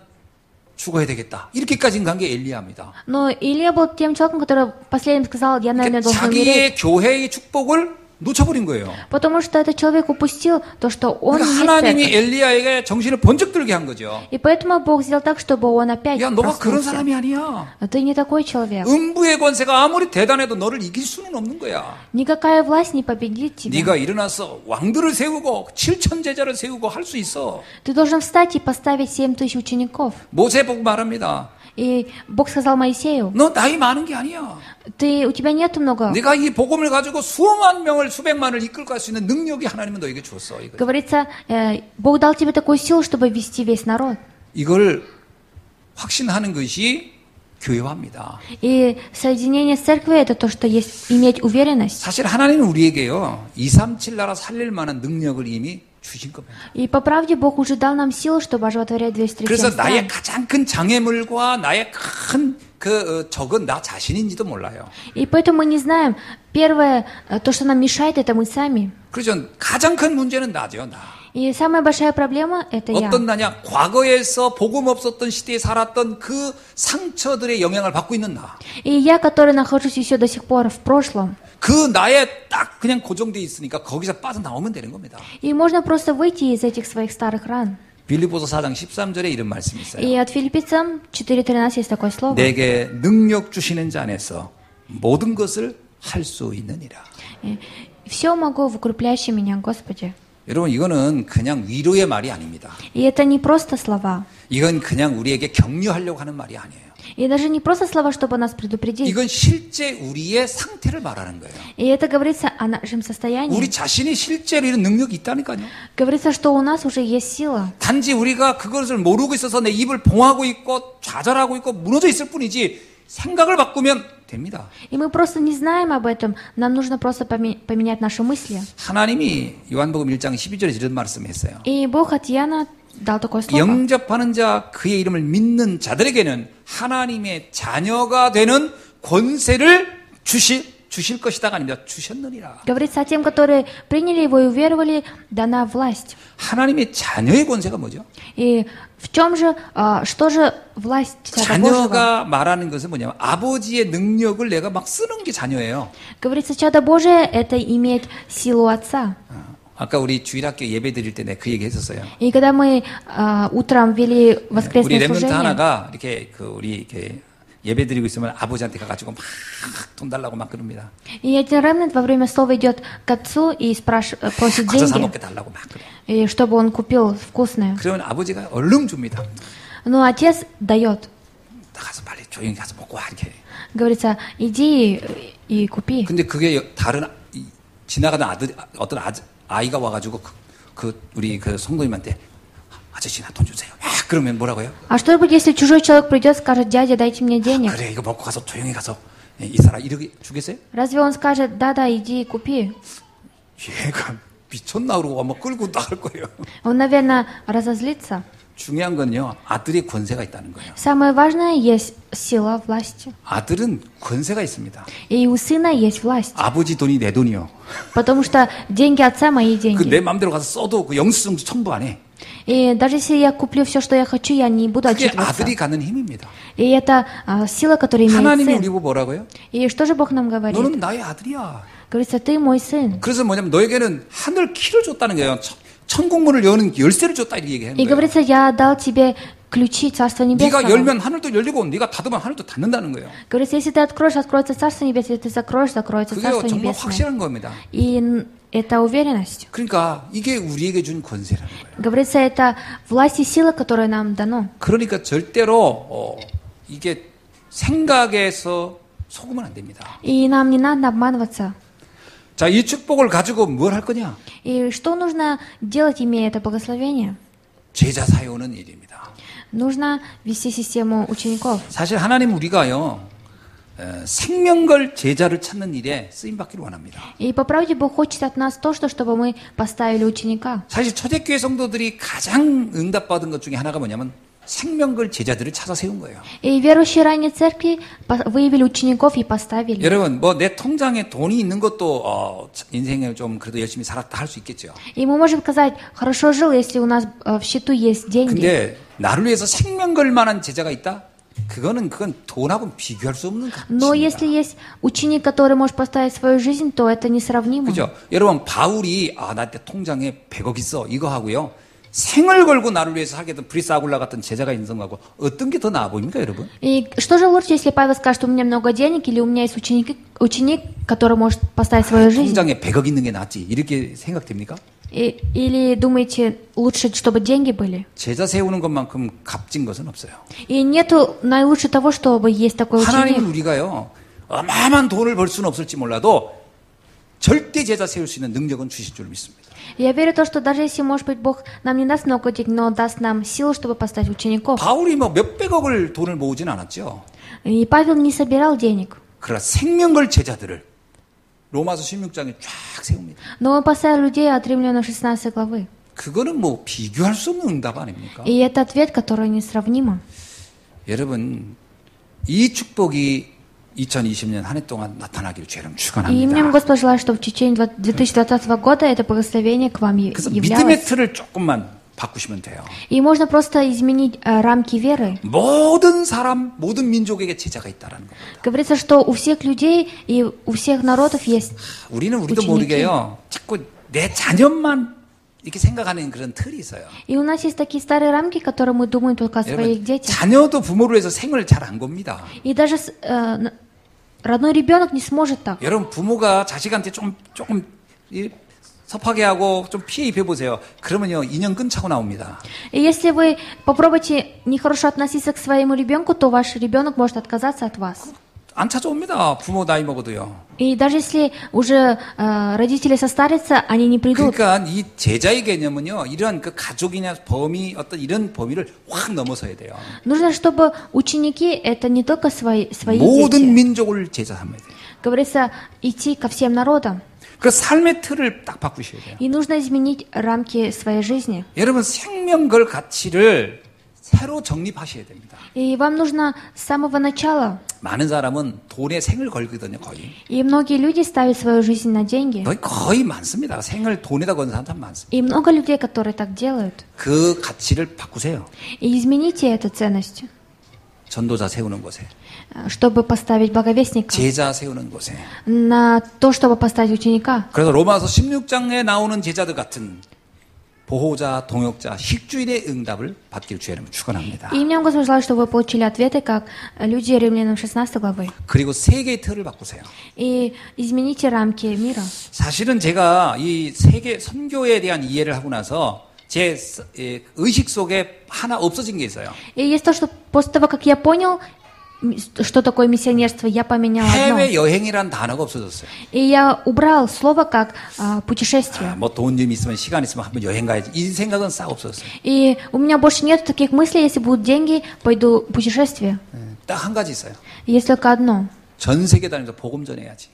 죽어야 되겠다. 이렇게까지는 간 게 엘리야입니다. Но Илья был тем человеком, который последним сказал, я, наверное, 그러니까 должен умереть. 자기의 교회의 축복을 놓쳐버린 거예요. Потому что этот человек упустил то, что он 그러니까 есть 하나님이 церковь. 엘리야에게 정신을 번쩍 들게 한 거죠. И поэтому Бог сделал так, чтобы он опять 야, 너가 그런 проснулся. 사람이 아니야. Ты не такой человек. 음부의 권세가 아무리 대단해도 너를 이길 수는 없는 거야. Никакая власть не победит тебя. 네가 일어나서 왕들을 세우고 7천 제자를 세우고 할 수 있어. Ты должен встать и поставить 7,000 учеников. 모세 보고 말합니다. И Бог сказал Моисею, 너 나이 많은 게 아니야. у тебя нет много. 네가 이 복음을 가지고 수만 명을 수백만을 이끌고 갈 수 있는 능력이 하나님은 너에게 줬어. Говорится, Бог дал тебе такую силу, чтобы вести весь народ. 이걸 확신하는 것이 교회화입니다. И соединение с церковью это то, что есть иметь уверенность. 사실 하나님은 우리에게요 237 나라 살릴 만한 능력을 이미 주신 겁니다. И по правде Бог уже дал нам силу, чтобы оживотворять 237 그래서 나의 стран. 가장 큰 장애물과 나의 큰 적은 나 자신인지도 몰라요. И поэтому мы не знаем, первое, то, что нам мешает, это мы сами. 그렇죠. 가장 큰 문제는 나죠, 나. И самая большая проблема это я. 어떤 나냐? 과거에서 복음 없었던 시대에 살았던 그 상처들의 영향을 받고 있는 나. И я, который нахожусь еще до сих пор в прошлом. 그 나에 딱 그냥 고정돼 있으니까 거기서 빠져나오면 되는 겁니다. И можно просто выйти из этих своих старых ран. 빌립보서 4장 13절에 이런 말씀이 있어요. И от Филиппийцам 4:13 есть такое слово. 내게 능력 주시는 자 안에서 모든 것을 할 수 있느니라. Все могу в укрепляющем меня Господе. 여러분 이거는 그냥 위로의 말이 아닙니다. И это не просто слова. 이건 그냥 우리에게 격려하려고 하는 말이 아니에요. И даже не просто слова, чтобы нас предупредить. 이건 실제 우리의 상태를 말하는 거예요. И это говорится о нашем состоянии. 우리 자신이 실제로 이런 능력이 있다니까요. Говорится, что у нас уже есть сила. 단지 우리가 그것을 모르고 있어서 내 입을 봉하고 있고 좌절하고 있고 무너져 있을 뿐이지 생각을 바꾸면 됩니다. И мы просто не знаем об этом. Нам нужно просто поменять наши мысли. 하나님이 요한복음 1장 12절에 이런 말씀했어요. И Бог от Иоанна дал такое слово. 영접하는 자 그의 이름을 믿는 자들에게는 하나님의 자녀가 되는 권세를 주실 것이다가 아닙니다. 주셨느니라. Говорится о тем, которые приняли его и уверовали, дана власть. 하나님의 자녀의 권세가 뭐죠? И в чем же, что же власть Царя Божьего? 자녀가 말하는 것은 뭐냐면 아버지의 능력을 내가 막 쓰는 게 자녀예요. Говорится, чадо Божие — это иметь силу Отца. 아까 우리 주일학교 예배 드릴 때 내가 그 얘기 했었어요. И когда мы утром вели 우리 воскресное 렘넌트 служение, 하나가 이렇게 우리 이렇게 예배 드리고 있으면 아버지한테 가가지고 막 돈 달라고 막 그럽니다. и один ремнант во время слова идет к отцу и просит 가서 사 деньги, 먹게 달라고 막 그래. и чтобы он купил вкусное. 그러면 아버지가 얼른 줍니다. Но отец дает. 가서 빨리 조용히 가서 먹고 와 이렇게. Говорится, иди и купи. 근데 그게 다른 지나가던 어떤 아이가 와가지고 우리 그 성도님한테 아저씨 나 돈 주세요. 그러면 뭐라고요? А что будет, если чужой человек придет и скажет: дядя, дайте мне денег? 그래 이거 먹고 가서 조용히 가서 이 사람 이렇게 주겠어요? Разве он скажет: да-да, иди купи? 얘가 미쳤나 그러고 아마 끌고 나갈 거예요. Он, наверное, разозлится. 중요한 건요 아들의 권세가 있다는 거예요. Самое важное — есть сила власти. 아들은 권세가 있습니다. И у сына есть власть. 아버지 돈이 내 돈이요. Потому что деньги отца — мои 그 деньги. 내 마음대로 가서 써도 그 영수증 첨부 안 해. И даже если я куплю все, что я хочу, я не буду 그게 отчитываться. 아들이 갖는 힘입니다. И это сила, которую имеет 하나님이 сын. 우리 보고 뭐라고요? И что же Бог нам говорит? 너는 나의 아들이야. Говорится, ты мой сын. 그래서 뭐냐면 너에게는 하늘 키를 줬다는 거예요. 천국문을 여는 열쇠를 줬다 이렇게 얘기하는 И 거예요. говорится, я дал тебе ключи Царства 네가 Небесного. 열면 하늘도 열리고 네가 닫으면 하늘도 닫는다는 거예요. Говорится, если ты откроешь, откроется Царство Небесное, если ты закроешь, закроется 그게 Царство 정말 Небесное. 확실한 겁니다. И это уверенность. 그러니까 이게 우리에게 준 권세라는 거예요. Говорится, это власть и сила, которая нам дано. 그러니까 절대로 이게 생각에서 속으면 안 됩니다. И нам не надо обманываться. 자, 이 축복을 가지고 뭘 할 거냐? И что нужно делать, имея это благословение? 제자 사용하는 일입니다. Нужно вести систему учеников. 사실 하나님 우리가요 생명 걸 제자를 찾는 일에 쓰임 받기를 원합니다. И по правде Бог хочет от нас то, чтобы мы поставили ученика. 사실 초대교회 성도들이 가장 응답받은 것 중에 하나가 뭐냐면 생명 걸 제자들을 찾아 세운 거예요. И верующие ранней церкви выявили учеников и поставили. 여러분, 뭐 내 통장에 돈이 있는 것도 인생을 좀 그래도 열심히 살았다 할 수 있겠죠. И мы можем сказать: хорошо жил, если у нас в счету есть деньги. 근데 나를 위해서 생명 걸 만한 제자가 있다? 그건 돈하고 비교할 수 없는 Но 가치입니다. если есть ученик, который может поставить свою жизнь, то это несравнимо. 그죠? 여러분, 바울이 나한테 통장에 100억 있어 이거 하고요. 생을 걸고 나를 위해서 하겠던 브리스아굴라 같은 제자가 있는 성하고 어떤 게 더 나아 보입니까, 여러분? И что же лучше, если Павел скажет: у меня много денег, или у меня есть ученик, который может поставить свою жизнь? 통장에 100억 있는 게 낫지. 이렇게 생각됩니까? Или думаете, лучше, чтобы деньги были? 제자 세우는 것만큼 값진 것은 없어요. И нету наилучше того, чтобы есть такой 하나님 ученик. 우리가요. 어마어마한 돈을 벌 수는 없을지 몰라도 절대 제자 세울 수 있는 능력은 주실 줄 믿습니다. Я верю в то, что даже если, может быть, Бог нам не даст много денег, но даст нам силу, чтобы поставить учеников. 바울이 뭐 몇백억을 돈을 모으진 않았죠. И Павел не собирал денег, 그러나 생명 걸 제자들을 로마서 16장에 쫙 세웁니다. но он поставил людей от Римлянам 16 главы. 그거는 뭐 비교할 수 없는 응답 아닙니까? И это ответ, который несравним. 여러분, 이 축복이 2020년 한 해 동안 на타나기를 주님 И 축원합니다. мне Господь желает, что в течение 2020 года это благословение к вам 그래서 믿음의 являлось. 틀을 조금만 바꾸시면 돼요. И можно просто изменить рамки веры. 모든 사람, 모든 민족에게 제자가 있다라는 겁니다. Говорится, что у всех людей и у всех народов есть. 우리는 우리도 ученики. 모르게요. 자꾸 내 자녀만 이렇게 생각하는 그런 틀이 있어요. И у нас есть такие старые рамки, которые мы думаем только о своих 여러분, детях. 자녀도 부모를 해서 생을 잘 안 겁니다. И даже родной ребенок не сможет так. 여러분 부모가 자식한테 조금 섭하게 하고 좀 피해 입혀 보세요. 그러면요 인연 끊자고 나옵니다. И если вы попробуете нехорошо относиться к своему ребенку, то ваш ребенок может отказаться от вас. 안 찾아옵니다. 부모 나이 먹어도요. И даже если уже родители состарятся, они не придут. 그러니까 이 제자의 개념은요, 이러한 그 가족이냐 범위 어떤 이런 범위를 확 넘어서야 돼요. Нужно, чтобы ученики это не только свои 모든 дети. 민족을 제자 삼아야 돼요. Говорится, идти ко всем народам. 그 삶의 틀을 딱 바꾸셔야 돼요. И нужно изменить рамки своей жизни. 여러분 생명 걸 가치를 새로 정립하셔야 됩니다. И вам нужно с самого начала. 많은 사람은 돈에 생을 걸거든요, 거의. И многие люди ставят свою жизнь на деньги. 거의 많습니다. 생을 돈에다 거는 사람 참 많습니다. И много людей, которые так делают. 그 가치를 바꾸세요. И измените эту ценность, 전도자 세우는 곳에, чтобы поставить благовестника, 제자 세우는 곳에. на то, чтобы поставить ученика. 그래서 로마서 16장에 나오는 제자들 같은 보호자, 동역자, 식주인의 응답을 받길 주의 이름으로 축원합니다. И мне Господь желает, чтобы вы получили ответы, как люди Римлянам 16 главы. 그리고 세계의 틀을 바꾸세요. И измените рамки мира. 사실은 제가 이 세계 선교에 대한 이해를 하고 나서 제 의식 속에 하나 없어진 게 있어요. И есть то, что после того, как я понял, что такое миссионерство, я поменял одно. 해외 여행이란 단어가 없어졌어요. И я убрал слово как путешествие. 뭐 돈 좀 있으면 시간 있으면 한번 여행 가야지. 이 생각은 싹 없어졌어요. И у меня больше нет таких мыслей, если будут деньги, пойду в путешествие. 딱 한 가지 있어요. Есть только одно. 전 세계 다니면서 복음 전해야지.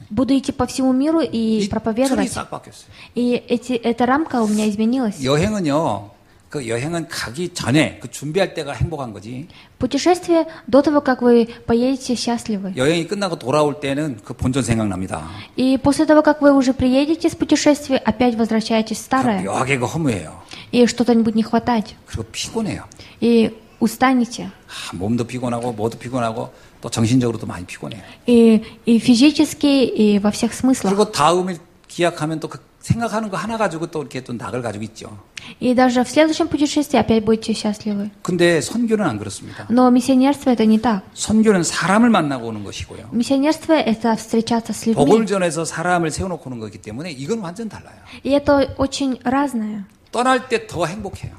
Буду идти по всему миру и 이 틀이 проповедовать. 싹 바뀌었어요. И эта рамка у меня изменилась. 여행은요. 그 여행은 가기 전에 그 준비할 때가 행복한 거지. Путешествие до того, как вы поедете, счастливы. 여행이 끝나고 돌아올 때는 그 본전 생각납니다. И после того, как вы уже приедете с путешествия, опять возвращаетесь в старое. 묘하게 그 허무해요. И что-то-нибудь не хватать. 그리고 피곤해요. И устанете. 몸도 피곤하고 뭐도 피곤하고 또 정신적으로도 많이 피곤해요. И физически, и во всех смыслах. 그리고 다음을 기약하면 또 그 생각하는 거 하나 가지고 또 이렇게 또 낙을 가지고 있죠. И даже в следующем путешествии опять будете счастливы. 근데 선교는 안 그렇습니다. Но миссионерство это не так. 선교는 사람을 만나고 오는 것이고요. Миссионерство это встречаться с 복을 людьми. 전해서 사람을 세워놓고 오는 거기 때문에 이건 완전 달라요. И это очень разное. 떠날 때 더 행복해요.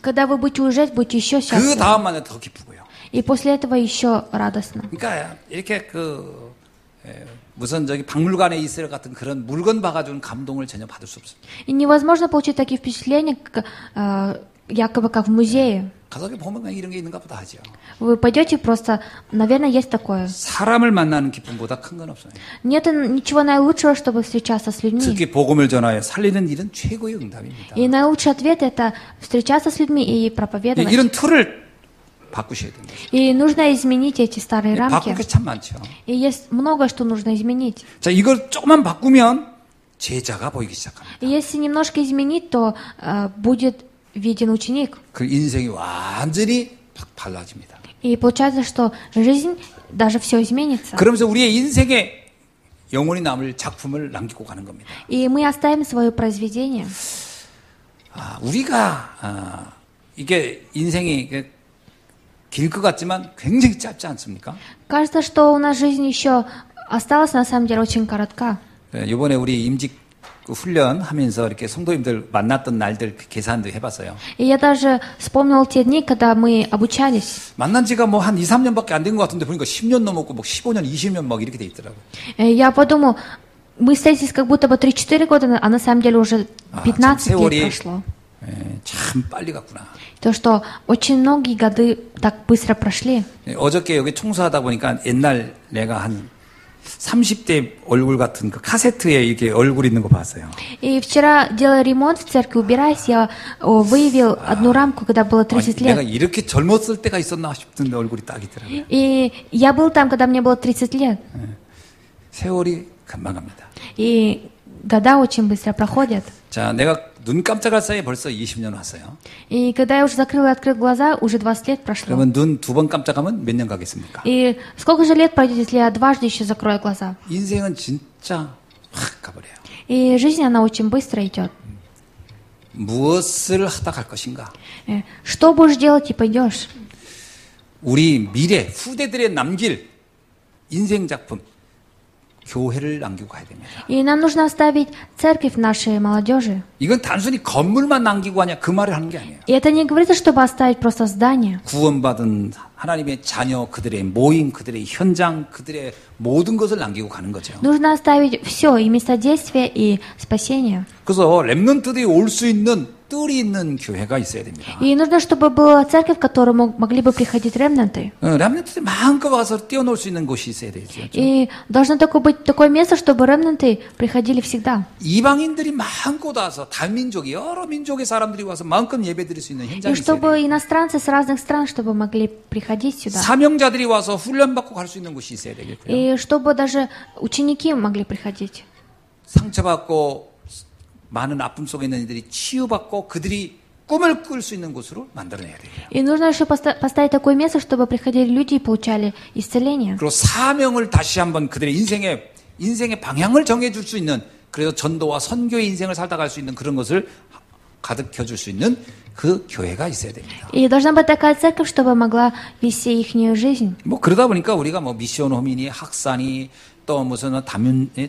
Когда вы будете уезжать, будете еще 그 счастливы. 다음 만나 더 기쁘고요. И после этого еще радостно. 그러니까 이렇게 무슨 박물관에 있을 같은 그런 물건 봐가지고는 감동을 전혀 받을 수 없습니다. И невозможно получить такие впечатления, как, якобы как в музее. 가서 보면 그냥 이런 게 있는가 보다 하죠. Вы пойдете просто, наверное, есть такое. 사람을 만나는 기쁨보다 큰 건 없어요. Нет ничего наилучшего, чтобы встречаться с людьми. 특히 복음을 전하여 살리는 일은 최고의 응답입니다. И наилучший ответ это встречаться с людьми и проповедовать. 이런 틀을 바꾸셔야 됩니다. И нужно изменить эти старые рамки. 바꿀 게 참 많죠. И есть многое, что нужно изменить. 자, 이걸 조금만 바꾸면 제자가 보이기 시작합니다. И если немножко изменить, то будет виден ученик. 그 인생이 완전히 달라집니다. И получается, что жизнь, даже все изменится. 그러면서 우리의 인생에 영원히 남을 작품을 남기고 가는 겁니다. И мы оставим свое произведение. 우리가 이게 인생이 길 것 같지만 굉장히 짧지 않습니까? Кажется, что у нас жизнь еще осталась, на самом деле, очень коротка. 이번에 우리 임직 훈련 하면서 이렇게 성도님들 만났던 날들 계산도 해봤어요. И я даже вспомнил те дни, когда мы обучались. 만난 지가 뭐 한 2, 3년밖에 안 된 것 같은데 보니까 10년 넘었고 뭐 15년, 20년 막 이렇게 돼 있더라고요. Я подумал, мы встретились как будто бы 3-4 года, а на самом деле уже 15 лет прошло. 참 빨리 갔구나. То, что очень многие годы так быстро прошли. 어저께 여기 청소하다 보니까 옛날 내가 한 30대 얼굴 같은 그 카세트에 이렇게 얼굴 있는 거 봤어요. И вчера, делая ремонт в церкви, убираясь, я выявил одну рамку, когда было 30 내가 лет. 이렇게 젊었을 때가 있었나 싶은 얼굴이 딱 있더라고요. И я был там, когда мне было 30 лет. 세월이 금방 갑니다. И года очень быстро проходят. 자, 내가 눈 깜짝할 사이에 벌써 20년 왔어요. И когда я уже закрыл и открыл глаза, уже 20 лет прошло. 그러면 눈 두 번 깜짝하면 몇 년 가겠습니까? И сколько же лет пройдет, если я дважды еще закрою глаза? 인생은 진짜 확 가버려요. И жизнь, она очень быстро идет. 무엇을 하다 갈 것인가? Что будешь делать и пойдешь? 우리 미래 후대들의 남길 인생 작품 교회를 남기고 가야 됩니다. И нам нужно оставить церковь нашей молодежи. 이건 단순히 건물만 남기고 하냐 그 말을 하는 게 아니에요. И это не говорится, чтобы оставить просто здание. 구원받은 하나님의 자녀, 그들의 모임, 그들의 현장, 그들의 모든 것을 남기고 가는 거죠. Нужно оставить все, и место действия, и спасение. 그래서 렘넌트들이 올 수 있는 뜰이 있는 교회가 있어야 됩니다. И нужно, чтобы была церковь, в которую могли бы приходить ремнанты. 렘넌트들이 마음껏 와서 뛰어놀 수 있는 곳이 있어야 되죠. И должно быть такое место, чтобы ремнанты приходили всегда. 이방인들이 마음껏 와서 다민족이 여러 민족의 사람들이 와서 마음껏 예배드릴 수 있는 И 현장이 있어야 돼요. чтобы иностранцы с разных стран, чтобы могли приходить сюда. 사명자들이 와서 훈련받고 갈 수 있는 곳이 있어야 되겠고요. И чтобы даже ученики могли приходить. 상처받고 많은 아픔 속에 있는 이들이 치유받고 그들이 꿈을 꿀 수 있는 곳으로 만들어내야 돼요. И нужно еще поставить такое место, чтобы приходили люди и получали исцеление. 그리고 사명을 다시 한번 그들의 인생의 방향을 정해줄 수 있는, 그래서 전도와 선교의 인생을 살다 갈 수 있는 그런 것을 가득 켜줄 수 있는 그 교회가 있어야 됩니다. И должна быть такая церковь, чтобы могла вести ихнюю жизнь. 뭐 그러다 보니까 우리가 뭐 미션 홈이니 학사니 또 무슨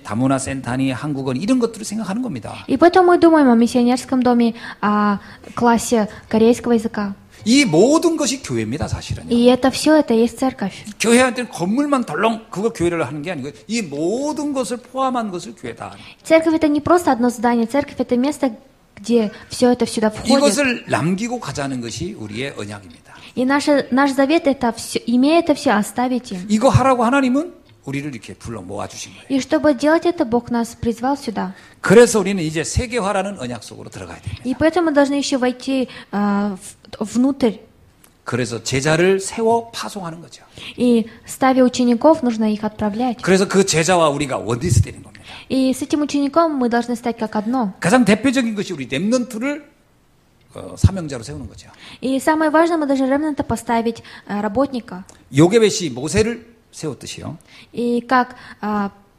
다문화 센터니 한국어니 이런 것들을 생각하는 겁니다. И поэтому мы думаем о миссионерском доме, о классе корейского языка. 이 모든 것이 교회입니다, 사실은요. И это все, это и есть церковь. 교회한테는 건물만 덜렁 그거 교회를 하는 게 아니고 이 모든 것을 포함한 것을 교회다. Церковь это не просто одно здание, церковь это место, где все это сюда входит. 이것을 남기고 가자는 것이 우리의 언약입니다. И наш завет это все, имея это все, оставить им. 이거 하라고 하나님은 우리를 이렇게 불러 모아주신 거예요. И чтобы делать это, Бог нас призвал сюда. 그래서 우리는 이제 세계화라는 언약 속으로 들어가야 됩니다. И поэтому мы должны еще войти внутрь. 그래서 제자를 세워 파송하는 거죠. И ставя учеников, нужно их отправлять. 그래서 그 제자와 우리가 원리스 되는 겁니다. И с этим учеником мы должны стать как одно. 가장 대표적인 것이 우리 렘넌트를 사명자로 세우는 거죠. И самое важное, мы должны ремнанта поставить работника. 요게벳이 모세를 세웠듯이요. И как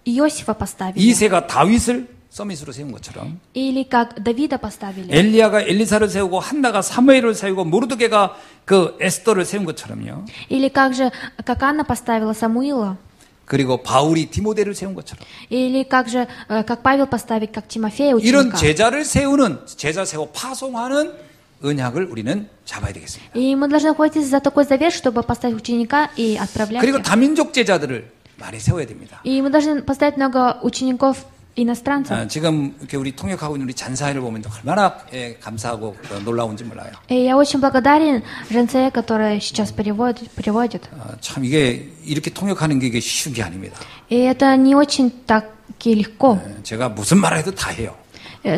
Иосифа поставили. 이새가 다윗을 서밋으로 세운 것처럼. Или как Давида поставили. 엘리야가 엘리사를 세우고 한나가 사무엘을 세우고 모르드게가 그 에스더를 세운 것처럼요. Или как Анна поставила Самуила. 그리고 바울이 디모데를 세운 것처럼. Или как Павел поставить, как Тимофея 이런 ученика. 제자를 세우는, 제자 세워 파송하는 언약을 우리는 잡아야 되겠습니다. И мы должны охотиться за такой завет, чтобы поставить ученика и отправлять 그리고 их. 다민족 제자들을 많이 세워야 됩니다. И мы должны поставить много учеников иностранцев. 지금 이렇게 우리 통역하고 있는 우리 잔사회를 보면 얼마나 감사하고 놀라운지 몰라요. И я очень благодарен Женце, которая сейчас переводит. 참 이게 이렇게 통역하는 게 이게 쉬운 게 아닙니다. И это не очень так легко. 제가 무슨 말을 해도 다 해요.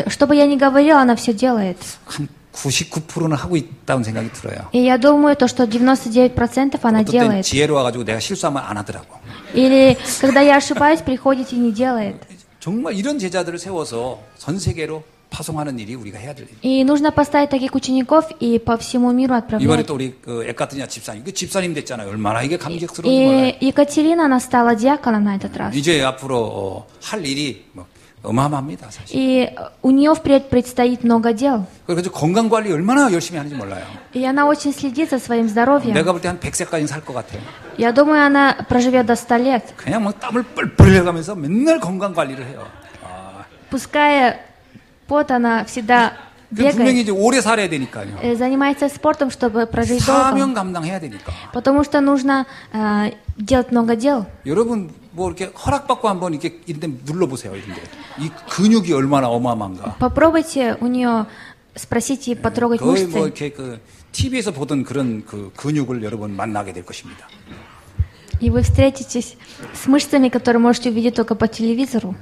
Что бы я ни говорила, она все делает. 한 99%는 하고 있다는 생각이 들어요. И я думаю, что 99% она 어떤 땐 делает. 지혜로 와가지고 내가 실수하면 안 하더라고. Или когда я ошибаюсь, приходит и не делает. 정말 이런 제자들을 세워서 전 세계로 파송하는 일이 우리가 해야 될 일. И нужно поставить таких учеников и по всему миру 이번에 отправлять. 또 우리 에카트리나 집사님, 그 집사님 됐잖아요. 얼마나 이게 감격스러운지 몰라요. И Екатерина, она стала диаконом на этот раз. 이제 앞으로 할 일이 뭐 어마어마합니다, 사실. И у нее впредь предстоит много дел. 그래서 건강 관리 얼마나 열심히 하는지 몰라요. И она очень следит за своим здоровьем. 내가 볼 때 한 100세까지는 살 것 같아요. Я думаю, она проживет до 100 лет. 그냥 막 땀을 뻘뻘 흘려가면서 맨날 건강 관리를 해요. Пуская пот, она всегда 분명히 бегает, 이제 오래 살아야 되니까요. занимается спортом, чтобы прожить 사명 долго. 감당해야 되니까. Потому что нужно делать много дел. 여러분 뭐 이렇게 허락받고 한번 이렇게 이런데 눌러보세요. 이런데 이 근육이 얼마나 어마어마한가. Попробуйте у нее спросить и потрогать 거의 뭐 мышцы. 이렇게 그 TV에서 보던 그런 그 근육을 여러분 만나게 될 것입니다. И вы встретитесь с мышцами, которые можете увидеть только по телевизору.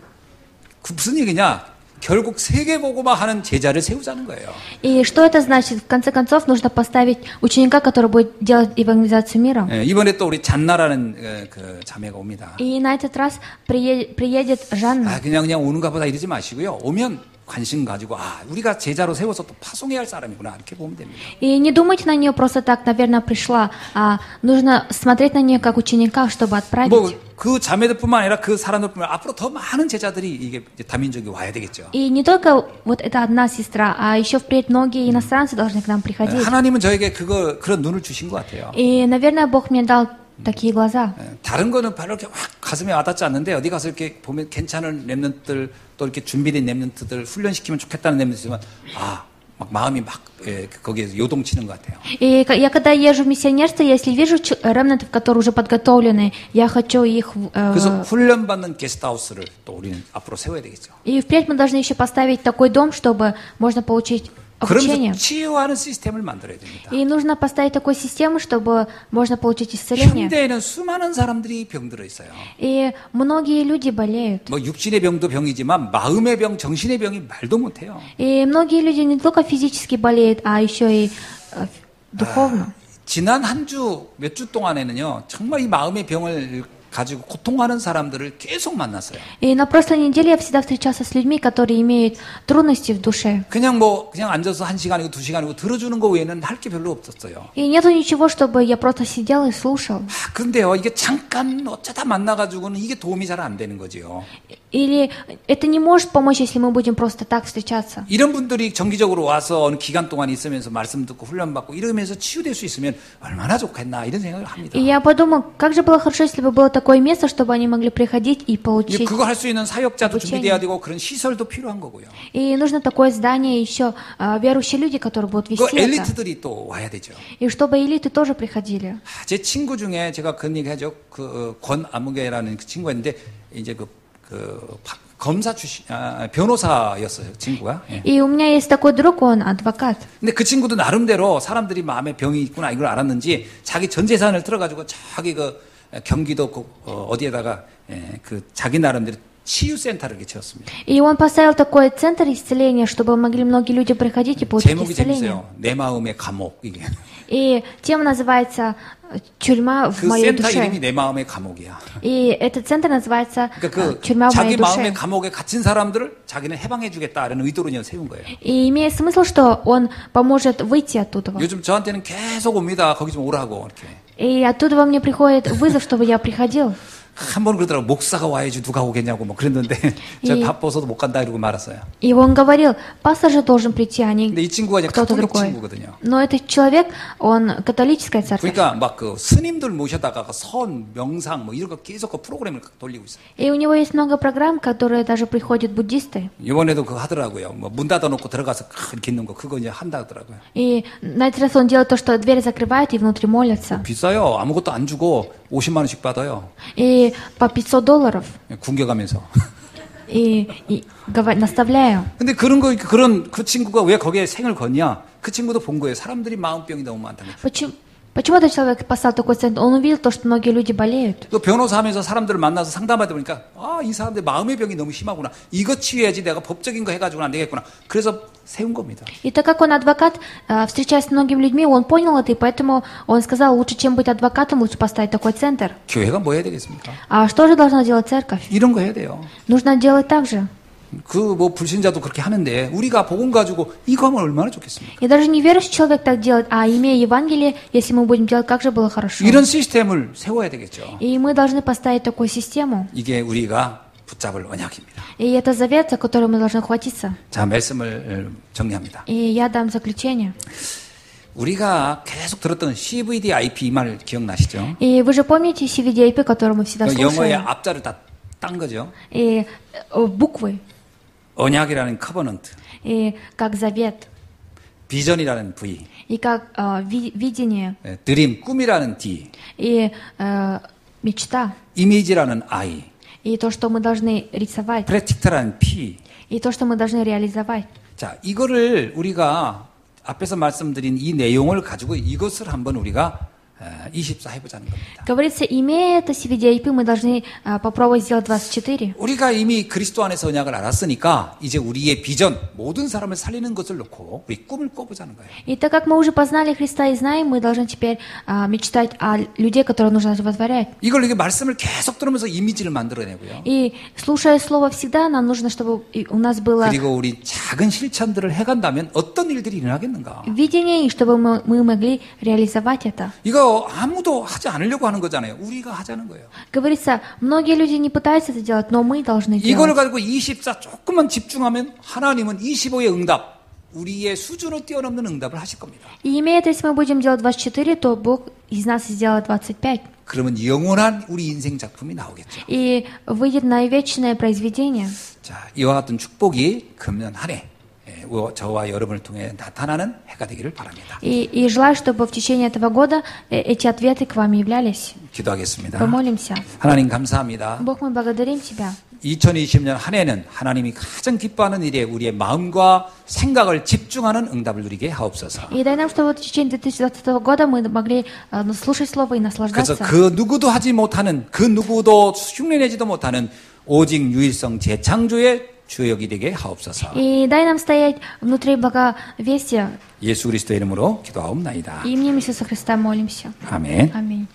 그 무슨 얘기냐? 결국 세계 보고만 하는 제자를 세우자는 거예요. И что это значит? В конце концов, нужно поставить ученика, который будет делать евангелизацию мира. 이번에 또 우리 잔나라는 그 자매가 옵니다. И на этот раз приедет Жанна. 그냥 오는가 보다 이러지 마시고요. 오면 관심 가지고 우리가 제자로 세워서 또 파송해야 할 사람이구나 이렇게 보면 됩니다. И не думайте на нее просто так, наверное, пришла, а нужно смотреть на нее как ученика, чтобы отправить. 그 자매들뿐만 아니라 그 사람들뿐만 앞으로 더 많은 제자들이 이게 다민족이 와야 되겠죠. И не только вот эта одна сестра, а еще впредь многие иностранцы должны к нам приходить. 하나님은 저에게 그런 눈을 주신 것 같아요. И, наверное, Бог мне дал такие глаза. 다른 거는 별로 이렇게 확 가슴에 와닿지 않는데 어디 가서 이렇게 보면 괜찮은 렘넌트들 또 이렇게 준비된 렘넌트들 훈련시키면 좋겠다는 렘넌트지만 막 마음이 막 거기에 요동치는 것 같아요. И я когда езжу в миссионерство, если вижу ремнантов, которые уже подготовлены, я хочу их... 그래서 훈련받는 게스트하우스를 또 우리는 앞으로 세워야 되겠죠. И впредь мы должны еще поставить такой дом, чтобы можно получить обучение. 그러면서 치유하는 시스템을 만들어야 됩니다. И нужно поставить такую систему, чтобы можно получить исцеление. 현대에는 수많은 사람들이 병들어 있어요. И многие люди болеют. 뭐 육신의 병도 병이지만 마음의 병, 정신의 병이 말도 못해요. И многие люди не только физически болеют, а еще и духовно. 지난 한 주, 몇 주 동안에는요, 정말 이 마음의 병을 가지고 고통하는 사람들을 계속 만났어요. И на прошлой неделе я всегда встречался с людьми, которые имеют трудности в душе. 그냥 앉아서 1시간이고 2시간이고 들어주는 거 외에는 할 게 별로 없었어요. И нету ничего, чтобы я просто сидел и слушал. 그런데요, 이게 잠깐 어쩌다 만나가지고는 이게 도움이 잘 안 되는 거지요. Или это не может помочь, если мы будем просто так встречаться. 이런 분들이 정기적으로 와서 어느 기간 동안 있으면서 말씀 듣고 훈련받고 이러면서 치유될 수 있으면 얼마나 좋겠나 이런 생각을 합니다. И я подумал, как же было хорошо, если бы было такое место, чтобы они могли приходить и получить. 그거 할 수 있는 사역자도 обучение. 준비돼야 되고 그런 시설도 필요한 거고요. И нужно такое здание, еще верующие люди, которые будут 그 вести это. 엘리트들이 또 와야 되죠. И чтобы элиты тоже приходили. 제 친구 중에 제가 그런 얘기 하죠. 권아무개라는 그 친구가 있는데 이제 검사 출신, 변호사였어요, 친구가. 예. И у меня есть такой друг, он адвокат. 근데 그 친구도 나름대로 사람들이 마음에 병이 있구나 이걸 알았는지 자기 전 재산을 틀어가지고 자기 경기도 어디에다가 자기 나름대로 치유센터를 이렇게 지었습니다. И он поставил такой центр исцеления, чтобы могли многие люди приходить и получить 제목이 исцеление. 재밌어요. 내 마음의 감옥 이게. И тема называется «Тюрьма в 그 моей 센터 душе». 이름이 내 마음의 감옥이야. И этот центр называется 그러니까 «Тюрьма в моей 자기 마음의 душе». 감옥에 갇힌 사람들을 자기는 해방해주겠다라는 의도로 세운 거예요. И имеет смысл, что он поможет выйти оттуда. 요즘 저한테는 계속 옵니다. 거기 좀 오라고 이렇게. И оттуда во мне приходит вызов, чтобы я приходил. 한 번 그러더라고 목사가 와야지 누가 오겠냐고 뭐 그랬는데 제가 바빠서도 못 간다 이러고 말았어요. И он говорил, пастор же должен прийти, а не 근데 이 친구가 이제 кто-то 가톨릭 другой. 친구거든요. Но этот человек, он католическая церковь. 그러니까 막 스님들 모셔다가 선, 명상 뭐 이런 거 계속 그 프로그램을 돌리고 있어요. И у него есть много программ, которые даже приходят буддисты. 이번에도 그거 하더라고요. 뭐 문 닫아놓고 들어가서 이렇게 있는 거 그거 이제 한다 하더라고요. И на этот раз он делает то, что дверь закрывает и внутри молятся. 비싸요. 아무것도 안 주고 50만 원씩 받아요. И по $500. 굶겨가면서. И наставляю. 근데 그런 그 친구가 왜 거기에 생을 거냐? 그 친구도 본 거예요. 사람들이 마음병이 너무 많다는 거. Почему этот человек поставил такой центр? Он увидел то, что многие люди болеют. 또 변호사 하면서 사람들을 만나서 상담하다 보니까 이 사람들 마음의 병이 너무 심하구나. 이거 치유해야지 내가 법적인 거 해가지고는 안 되겠구나. 그래서 세운 겁니다. И так как он адвокат, встречаясь с многими людьми, он понял это, и поэтому он сказал, лучше, чем быть адвокатом, лучше поставить такой центр. 교회가 뭐 해야 되겠습니까? А что же должна делать церковь? 이런 거 해야 돼요. Нужно делать так же. 불신자도 그렇게 하는데 우리가 복음 가지고 이거 하면 얼마나 좋겠습니까? И даже неверующий человек так делает, а имея Евангелие, если мы будем делать, как же было хорошо. 이런 시스템을 세워야 되겠죠. И мы должны поставить такую систему. 이게 우리가 붙잡을 언약입니다. И это завет, за который мы должны хватиться. 자, 말씀을 정리합니다. И я дам заключение. 우리가 계속 들었던 CVDIP 이 말 기억나시죠? И вы же помните CVDIP, который мы всегда 영어의 слушаем? 앞자를 다 딴 거죠. И буквы, 언약이라는 커버넌트, и как завет, 비전이라는 V, и как видение, 드림, 꿈이라는 D, и мечта, 이미지라는 I, и то, что мы должны рисовать, 프랙티컬한 P. и то, что мы должны реализовать. 자, 이거를 우리가 앞에서 말씀드린 이 내용을 가지고 이것을 한번 우리가 24 해보자는 겁니다. Говорится, имея это CVDIP, мы должны попробовать сделать 24. 우리가 이미 그리스도 안에서 언약을 알았으니까 이제 우리의 비전, 모든 사람을 살리는 것을 놓고 우리 꿈을 꿔보자는 거예요. И так как мы уже познали Христа и знаем, мы должны теперь мечтать о людей, которые нужно животворять. 이걸 이게 말씀을 계속 들으면서 이미지를 만들어내고요. И слушая Слово всегда, нам нужно, чтобы у нас было 그리고 우리 작은 실천들을 해간다면 어떤 일들이 일어나겠는가? видение, и чтобы мы могли реализовать это. 이거 아무도 하지 않으려고 하는 거잖아요. 우리가 하자는 거예요. Говорится, многие люди не пытаются это делать, но мы должны 이걸 делать. 가지고 24 조금만 집중하면 하나님은 25의 응답, 우리의 수준을 뛰어넘는 응답을 하실 겁니다. И имея это, если мы будем делать 24, то Бог из нас сделает 25. 그러면 영원한 우리 인생 작품이 나오겠죠. И выйдет на вечное произведение. 자, 이와 같은 축복이 금년 한 해 저와 여러분을 통해 나타나는 해가 되기를 바랍니다. И желаю, чтобы в течение этого года эти ответы к вам являлись. 기도하겠습니다. Помолимся. 하나님 감사합니다. Бог, мы благодарим Тебя. 2020년 한 해는 하나님이 가장 기뻐하는 일에 우리의 마음과 생각을 집중하는 응답을 누리게 하옵소서. И дай нам, чтобы в течение 2020 года мы могли слушать Слово и 그래서 наслаждаться. 그 누구도 하지 못하는, 그 누구도 흉내내지도 못하는 오직 유일성 재창조의 주역이 되게 하옵소서. И дай нам стоять внутри благовестия. 예수 그리스도의 이름으로 기도하옵나이다. Именем Иисуса Христа молимся. 아멘. Аминь.